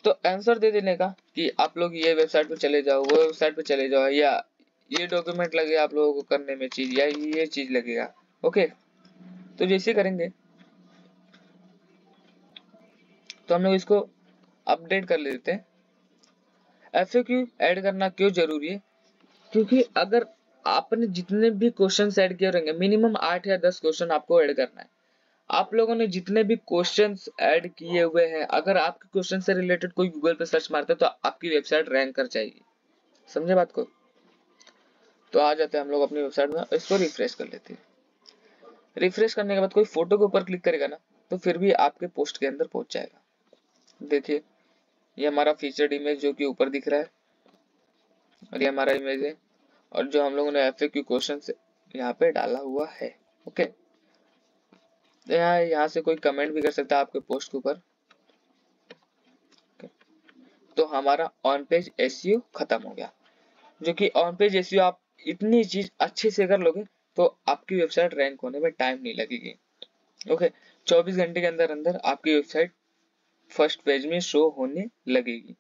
[SPEAKER 1] तो आंसर दे देने का कि आप लोग ये वेबसाइट पे चले जाओ, वो वेबसाइट पे चले जाओ, या ये डॉक्यूमेंट लगेगा आप लोगों को करने में चीज, या ये चीज लगेगा। ओके, तो जैसे करेंगे तो हम लोग इसको अपडेट कर लेते हैं। FAQ ऐड करना क्यों जरूरी है, क्योंकि अगर आपने जितने भी क्वेश्चन ऐड किए रहेंगे, मिनिमम 8 या 10 क्वेश्चन आपको ऐड करना है। आप लोगों ने जितने भी क्वेश्चंस ऐड किए हुए हैं, अगर आपके क्वेश्चन से रिलेटेड कोई गूगल पे सर्च मारता है तो आपकी वेबसाइट रैंक कर जाएगी, समझे बात को। तो आ जाते हैं हम लोग अपनी वेबसाइट में, इसको रिफ्रेश कर लेते हैं। रिफ्रेश करने के बाद कोई फोटो के ऊपर क्लिक करेगा ना, तो फिर भी आपके पोस्ट के अंदर पहुंच जाएगा। देखिए, ये हमारा फीचर्ड इमेज जो कि ऊपर दिख रहा है, और ये हमारा इमेज है, और जो हम लोगों ने FAQ क्वेश्चन यहाँ पे डाला हुआ है। ओके, यहाँ से कोई कमेंट भी कर सकता है आपके पोस्ट के ऊपर। तो हमारा ऑन पेज SEO खत्म हो गया, जो कि ऑन पेज SEO आप इतनी चीज अच्छे से कर लोगे तो आपकी वेबसाइट रैंक होने में टाइम नहीं लगेगी। ओके, 24 घंटे के अंदर अंदर आपकी वेबसाइट फर्स्ट पेज में शो होने लगेगी।